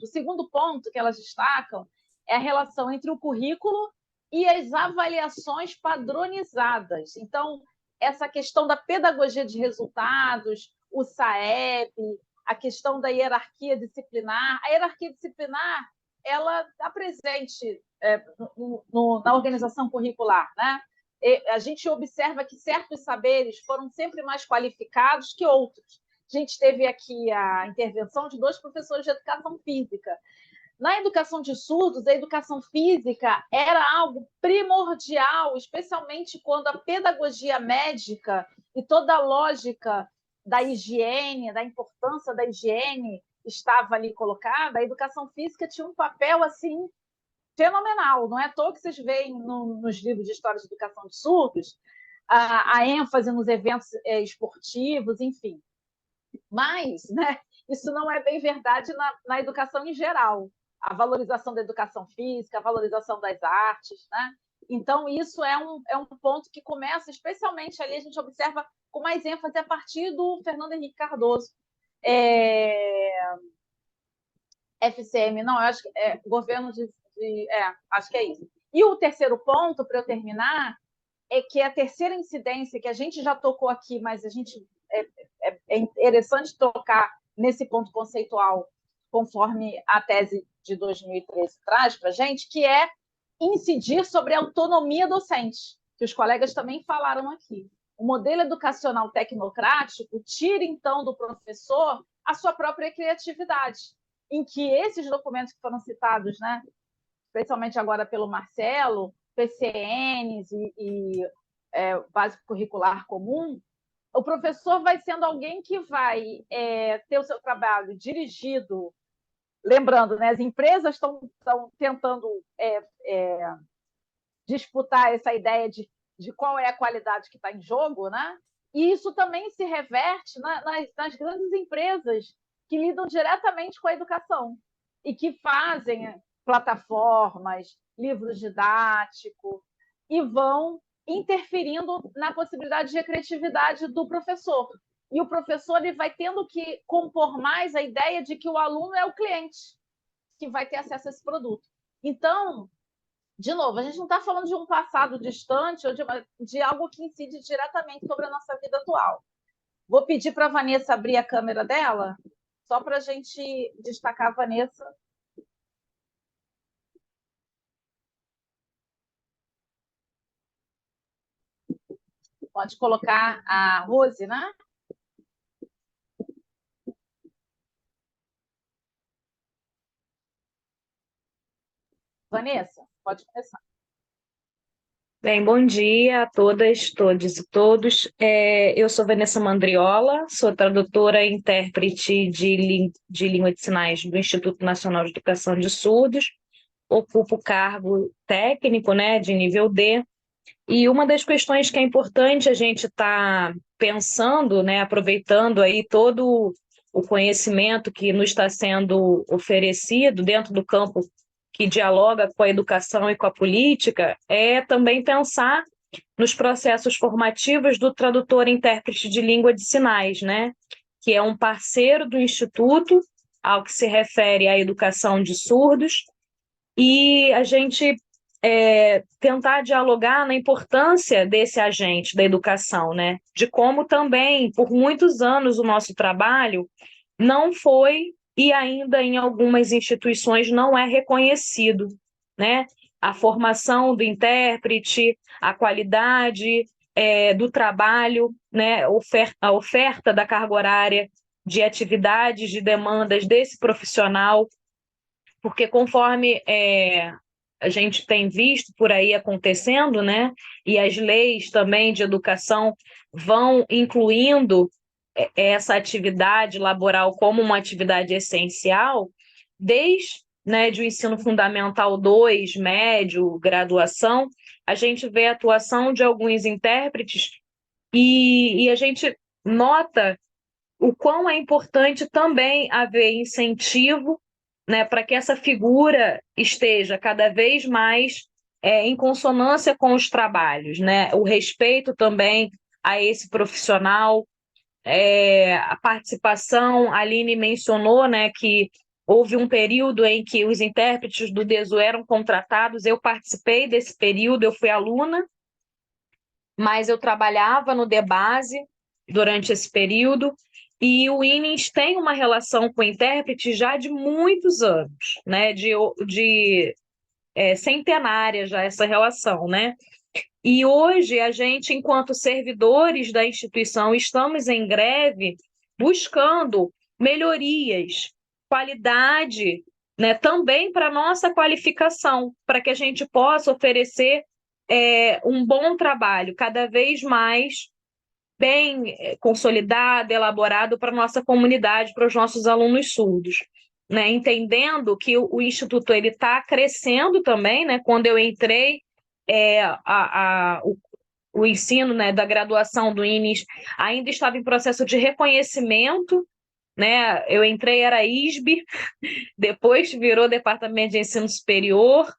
O segundo ponto que elas destacam é a relação entre o currículo e as avaliações padronizadas. Então, essa questão da pedagogia de resultados, o SAEB, a questão da hierarquia disciplinar. A hierarquia disciplinar ela está presente na organização curricular, né? A gente observa que certos saberes foram sempre mais qualificados que outros. A gente teve aqui a intervenção de 2 professores de educação física. Na educação de surdos, a educação física era algo primordial, especialmente quando a pedagogia médica e toda a lógica da higiene, da importância da higiene estava ali colocada. A educação física tinha um papel assim fenomenal. Não é à toa que vocês veem nos livros de história de educação de surdos a ênfase nos eventos esportivos, enfim. Mas, né, isso não é bem verdade na educação em geral. A valorização da educação física, a valorização das artes, né? Então, isso é um ponto que começa, especialmente ali, a gente observa com mais ênfase a partir do Fernando Henrique Cardoso. FCM, não, eu acho que é governo acho que é isso. E o terceiro ponto, para eu terminar, é que a terceira incidência, que a gente já tocou aqui, mas a gente é interessante tocar nesse ponto conceitual, conforme a tese de 2013 traz para a gente, que é incidir sobre a autonomia docente, que os colegas também falaram aqui. O modelo educacional tecnocrático tira, então, do professor a sua própria criatividade, em que esses documentos que foram citados, né, especialmente agora pelo Marcelo, PCNs e básico curricular comum, o professor vai sendo alguém que vai ter o seu trabalho dirigido. Lembrando, né, as empresas estão tentando disputar essa ideia de qual é a qualidade que está em jogo, né? E isso também se reverte nas grandes empresas que lidam diretamente com a educação e que fazem plataformas, livros didáticos e vão interferindo na possibilidade de criatividade do professor. E o professor ele vai tendo que compor mais a ideia de que o aluno é o cliente que vai ter acesso a esse produto. Então, de novo, a gente não está falando de um passado distante ou de algo que incide diretamente sobre a nossa vida atual. Vou pedir para a Vanessa abrir a câmera dela, só para a gente destacar a Vanessa. Pode colocar a Rose, né? Vanessa, pode começar. Bem, bom dia a todas, todos e todos. Eu sou Vanessa Mandriola, sou tradutora e intérprete de língua de sinais do Instituto Nacional de Educação de Surdos. Ocupo cargo técnico, né, de nível D. E uma das questões que é importante a gente estar pensando, né, aproveitando aí todo o conhecimento que nos está sendo oferecido dentro do campo que dialoga com a educação e com a política, é também pensar nos processos formativos do tradutor e intérprete de língua de sinais, né, que é um parceiro do Instituto ao que se refere à educação de surdos, e a gente tentar dialogar na importância desse agente da educação, né? De como também, por muitos anos, o nosso trabalho não foi e ainda em algumas instituições não é reconhecido, né? A formação do intérprete, a qualidade do trabalho, né? A oferta da carga horária de atividades, de demandas desse profissional, porque conforme a gente tem visto por aí acontecendo, né? E as leis também de educação vão incluindo essa atividade laboral como uma atividade essencial, desde, né, de o ensino fundamental 2, médio, graduação, a gente vê a atuação de alguns intérpretes e a gente nota o quão é importante também haver incentivo, né, para que essa figura esteja cada vez mais em consonância com os trabalhos, né? O respeito também a esse profissional, a participação. A Aline mencionou, né, que houve um período em que os intérpretes do DESU eram contratados. Eu participei desse período, eu fui aluna, mas eu trabalhava no DEBASE durante esse período. E o INES tem uma relação com o intérprete já de muitos anos, né? Centenária já essa relação, né? E hoje a gente, enquanto servidores da instituição, estamos em greve buscando melhorias, qualidade, né? Também para a nossa qualificação, para que a gente possa oferecer um bom trabalho, cada vez mais bem consolidado, elaborado para a nossa comunidade, para os nossos alunos surdos, né? Entendendo que o Instituto está crescendo também, né? Quando eu entrei, o ensino, né, da graduação do INES ainda estava em processo de reconhecimento, né? Eu entrei, era ISB, depois virou Departamento de Ensino Superior.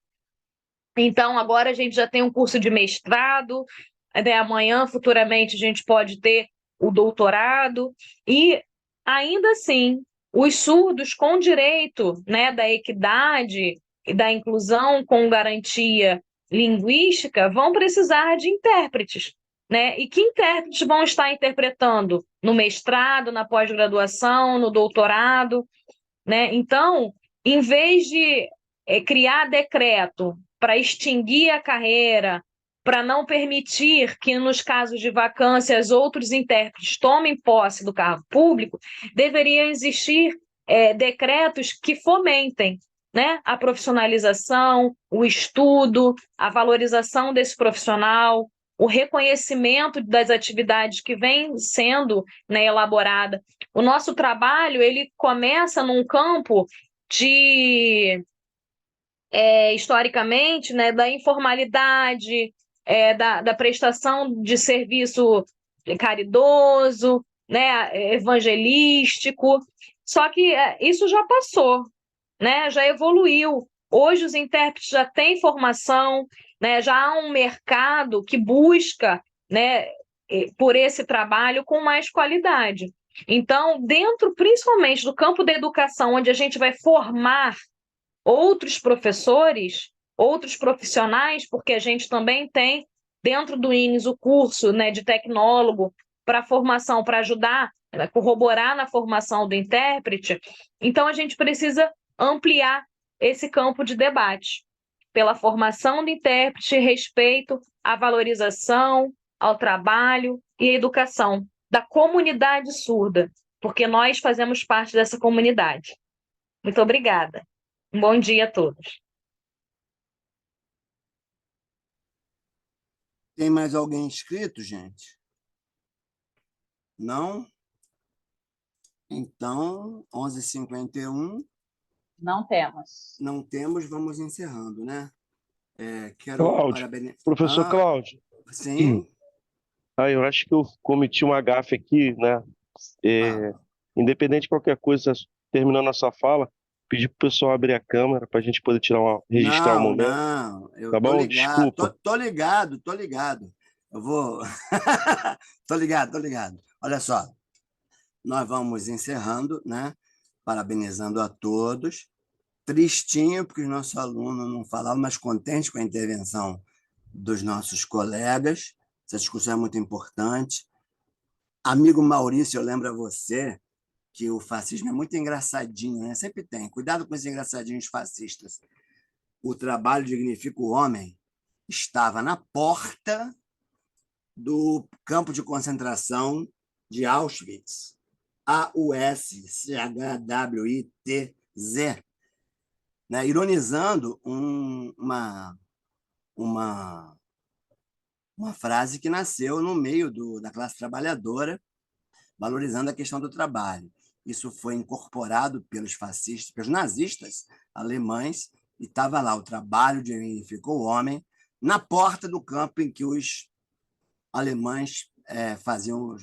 Então, agora a gente já tem um curso de mestrado, né? Amanhã, futuramente, a gente pode ter o doutorado, e ainda assim, os surdos com direito, né, da equidade e da inclusão com garantia linguística vão precisar de intérpretes, né? E que intérpretes vão estar interpretando no mestrado, na pós-graduação, no doutorado, né? Então, em vez de criar decreto para extinguir a carreira, para não permitir que, nos casos de vacâncias, outros intérpretes tomem posse do cargo público, deveriam existir decretos que fomentem, né, a profissionalização, o estudo, a valorização desse profissional, o reconhecimento das atividades que vem sendo, né, elaborada. O nosso trabalho ele começa num campo de historicamente, né, da informalidade, da prestação de serviço caridoso, né, evangelístico. Só que isso já passou, né, já evoluiu. Hoje os intérpretes já têm formação, né, já há um mercado que busca, né, por esse trabalho com mais qualidade. Então, dentro principalmente do campo da educação, onde a gente vai formar outros professores, outros profissionais, porque a gente também tem dentro do INES o curso, né, de tecnólogo para formação, para ajudar, corroborar na formação do intérprete. Então, a gente precisa ampliar esse campo de debate pela formação do intérprete, respeito à valorização, ao trabalho e à educação da comunidade surda, porque nós fazemos parte dessa comunidade. Muito obrigada. Um bom dia a todos. Tem mais alguém inscrito, gente? Não? Então, 11h51. Não temos. Não temos, vamos encerrando, né? Quero Cláudio, parabenizar. professor Cláudio, Sim, eu acho que eu cometi uma gafe aqui, né? É, fala. independente de qualquer coisa, terminando a sua fala, pedir para o pessoal abrir a câmera para a gente poder registrar o Não, momento, não, eu tá tô bom? ligado, Desculpa. tô ligado, tô ligado. Eu vou. Tô ligado, tô ligado. Olha só, nós vamos encerrando, né? Parabenizando a todos. Tristinho, porque os nossos alunos não falaram, mas contente com a intervenção dos nossos colegas. Essa discussão é muito importante. Amigo Maurício, eu lembro a você que o fascismo é muito engraçadinho, né? Sempre tem. Cuidado com esses engraçadinhos fascistas. O trabalho dignifica o homem estava na porta do campo de concentração de Auschwitz. AUSCHWITZ, né? Ironizando uma frase que nasceu no meio da classe trabalhadora, valorizando a questão do trabalho. Isso foi incorporado pelos fascistas, pelos nazistas alemães, e estava lá: o trabalho dignificou o homem, na porta do campo em que os alemães faziam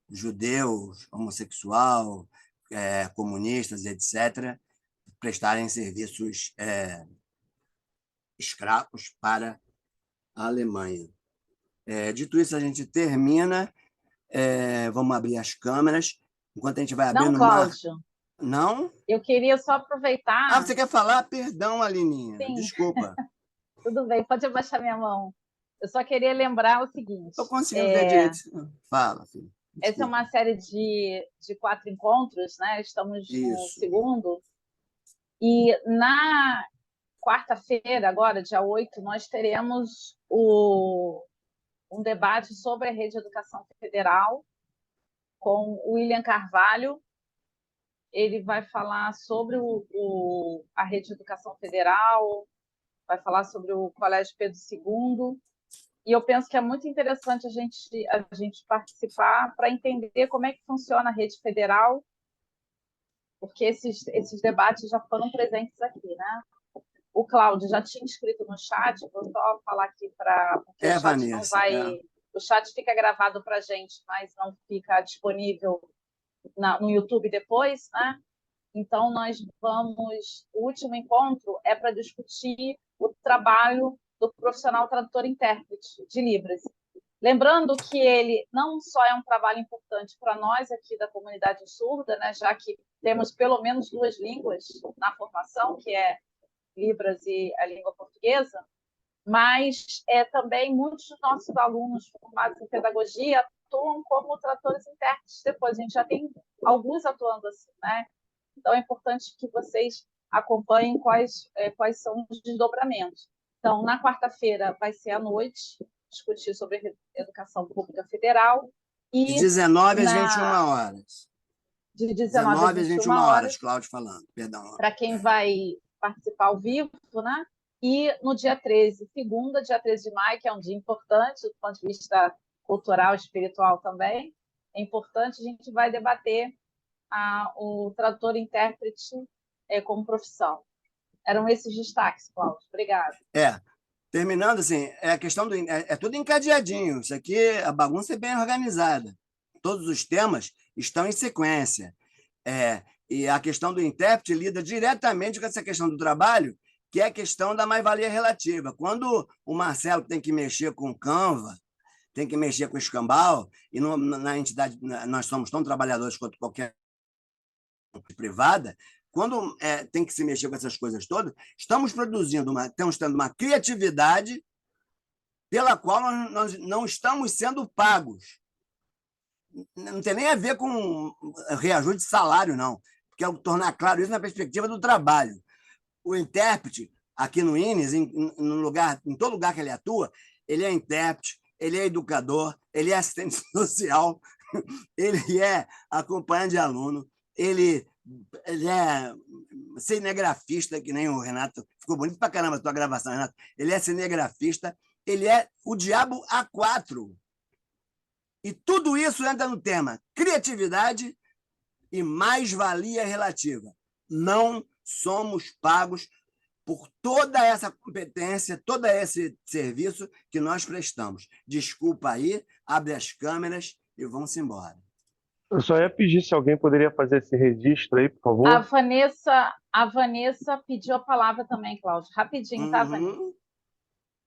judeus, homossexual, comunistas, etc., prestarem serviços escravos para a Alemanha. Dito isso, a gente termina. Vamos abrir as câmeras. Enquanto a gente vai abrindo Não, Cláudio. Não? Eu queria só aproveitar. Você quer falar? Perdão, Alininha. Sim. Desculpa. Tudo bem, pode abaixar minha mão. Eu só queria lembrar o seguinte. Estou conseguindo ver direito. Fala, filho. Desculpa. Essa é uma série de 4 encontros, né? Estamos no segundo. E na quarta-feira, agora, dia 8, nós teremos um debate sobre a rede de educação federal com o William Carvalho. Ele vai falar sobre a rede de educação federal, vai falar sobre o Colégio Pedro II, e eu penso que é muito interessante a gente participar para entender como é que funciona a rede federal, porque esses debates já foram presentes aqui, né? O Cláudio já tinha escrito no chat, vou só falar aqui porque o chat Vanessa, não vai. O chat fica gravado para a gente, mas não fica disponível no YouTube depois, né? Então, o último encontro é para discutir o trabalho do profissional tradutor-intérprete de Libras. Lembrando que ele não só é um trabalho importante para nós aqui da comunidade surda, né, já que temos pelo menos 2 línguas na formação, que é Libras e a língua portuguesa, mas também muitos dos nossos alunos formados em pedagogia atuam como tradutores-intérpretes depois. A gente já tem alguns atuando assim, né? Então, é importante que vocês acompanhem quais são os desdobramentos. Então, na quarta-feira vai ser à noite, discutir sobre educação pública federal. E de 19 às 21 horas. De 19 às 21 horas, Cláudio falando, perdão. Para quem vai participar ao vivo, né? E no dia 13, segunda, dia 13 de maio, que é um dia importante do ponto de vista cultural e espiritual também, é importante, a gente vai debater o tradutor-intérprete como profissão. Eram esses destaques, Cláudio. Obrigada. Terminando, assim, a questão é tudo encadeadinho. Isso aqui, a bagunça é bem organizada. Todos os temas estão em sequência. E a questão do intérprete lida diretamente com essa questão do trabalho, que é a questão da mais-valia relativa. Quando o Marcelo tem que mexer com o Canva, tem que mexer com o escambau, e na entidade nós somos tão trabalhadores quanto qualquer privada, quando tem que se mexer com essas coisas todas, estamos tendo uma criatividade pela qual nós não estamos sendo pagos. Não tem nem a ver com reajuste de salário, não. Quero tornar claro isso na perspectiva do trabalho. O intérprete, aqui no INES, em todo lugar que ele atua, ele é intérprete, ele é educador, ele é assistente social, ele é acompanhante de aluno, ele é cinegrafista, que nem o Renato. Ficou bonito pra caramba a tua gravação, Renato. Ele é cinegrafista, ele é o diabo A4. E tudo isso entra no tema criatividade e mais-valia relativa. Não somos pagos por toda essa competência, todo esse serviço que nós prestamos. Desculpa aí, abre as câmeras e vamos embora. Eu só ia pedir se alguém poderia fazer esse registro aí, por favor. A Vanessa pediu a palavra também, Cláudio. Rapidinho, tá, Vanessa?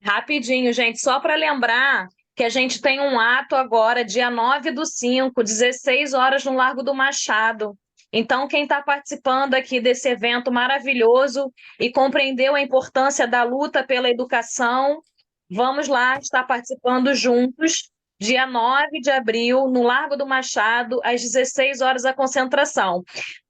Rapidinho, gente, só para lembrar que a gente tem um ato agora, dia 9/5, 16 horas, no Largo do Machado. Então, quem está participando aqui desse evento maravilhoso e compreendeu a importância da luta pela educação, vamos lá estar participando juntos, dia 9 de abril, no Largo do Machado, às 16 horas, a concentração.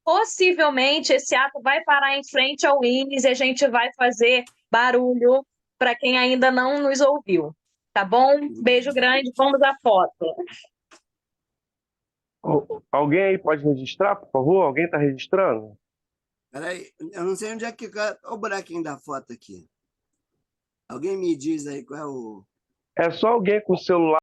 Possivelmente, esse ato vai parar em frente ao INES e a gente vai fazer barulho para quem ainda não nos ouviu. Tá bom? Beijo grande, vamos à foto. Alguém aí pode registrar, por favor? Alguém está registrando? Peraí, eu não sei onde é que... Olha o buraquinho da foto aqui. Alguém me diz aí qual é o... É só alguém com o celular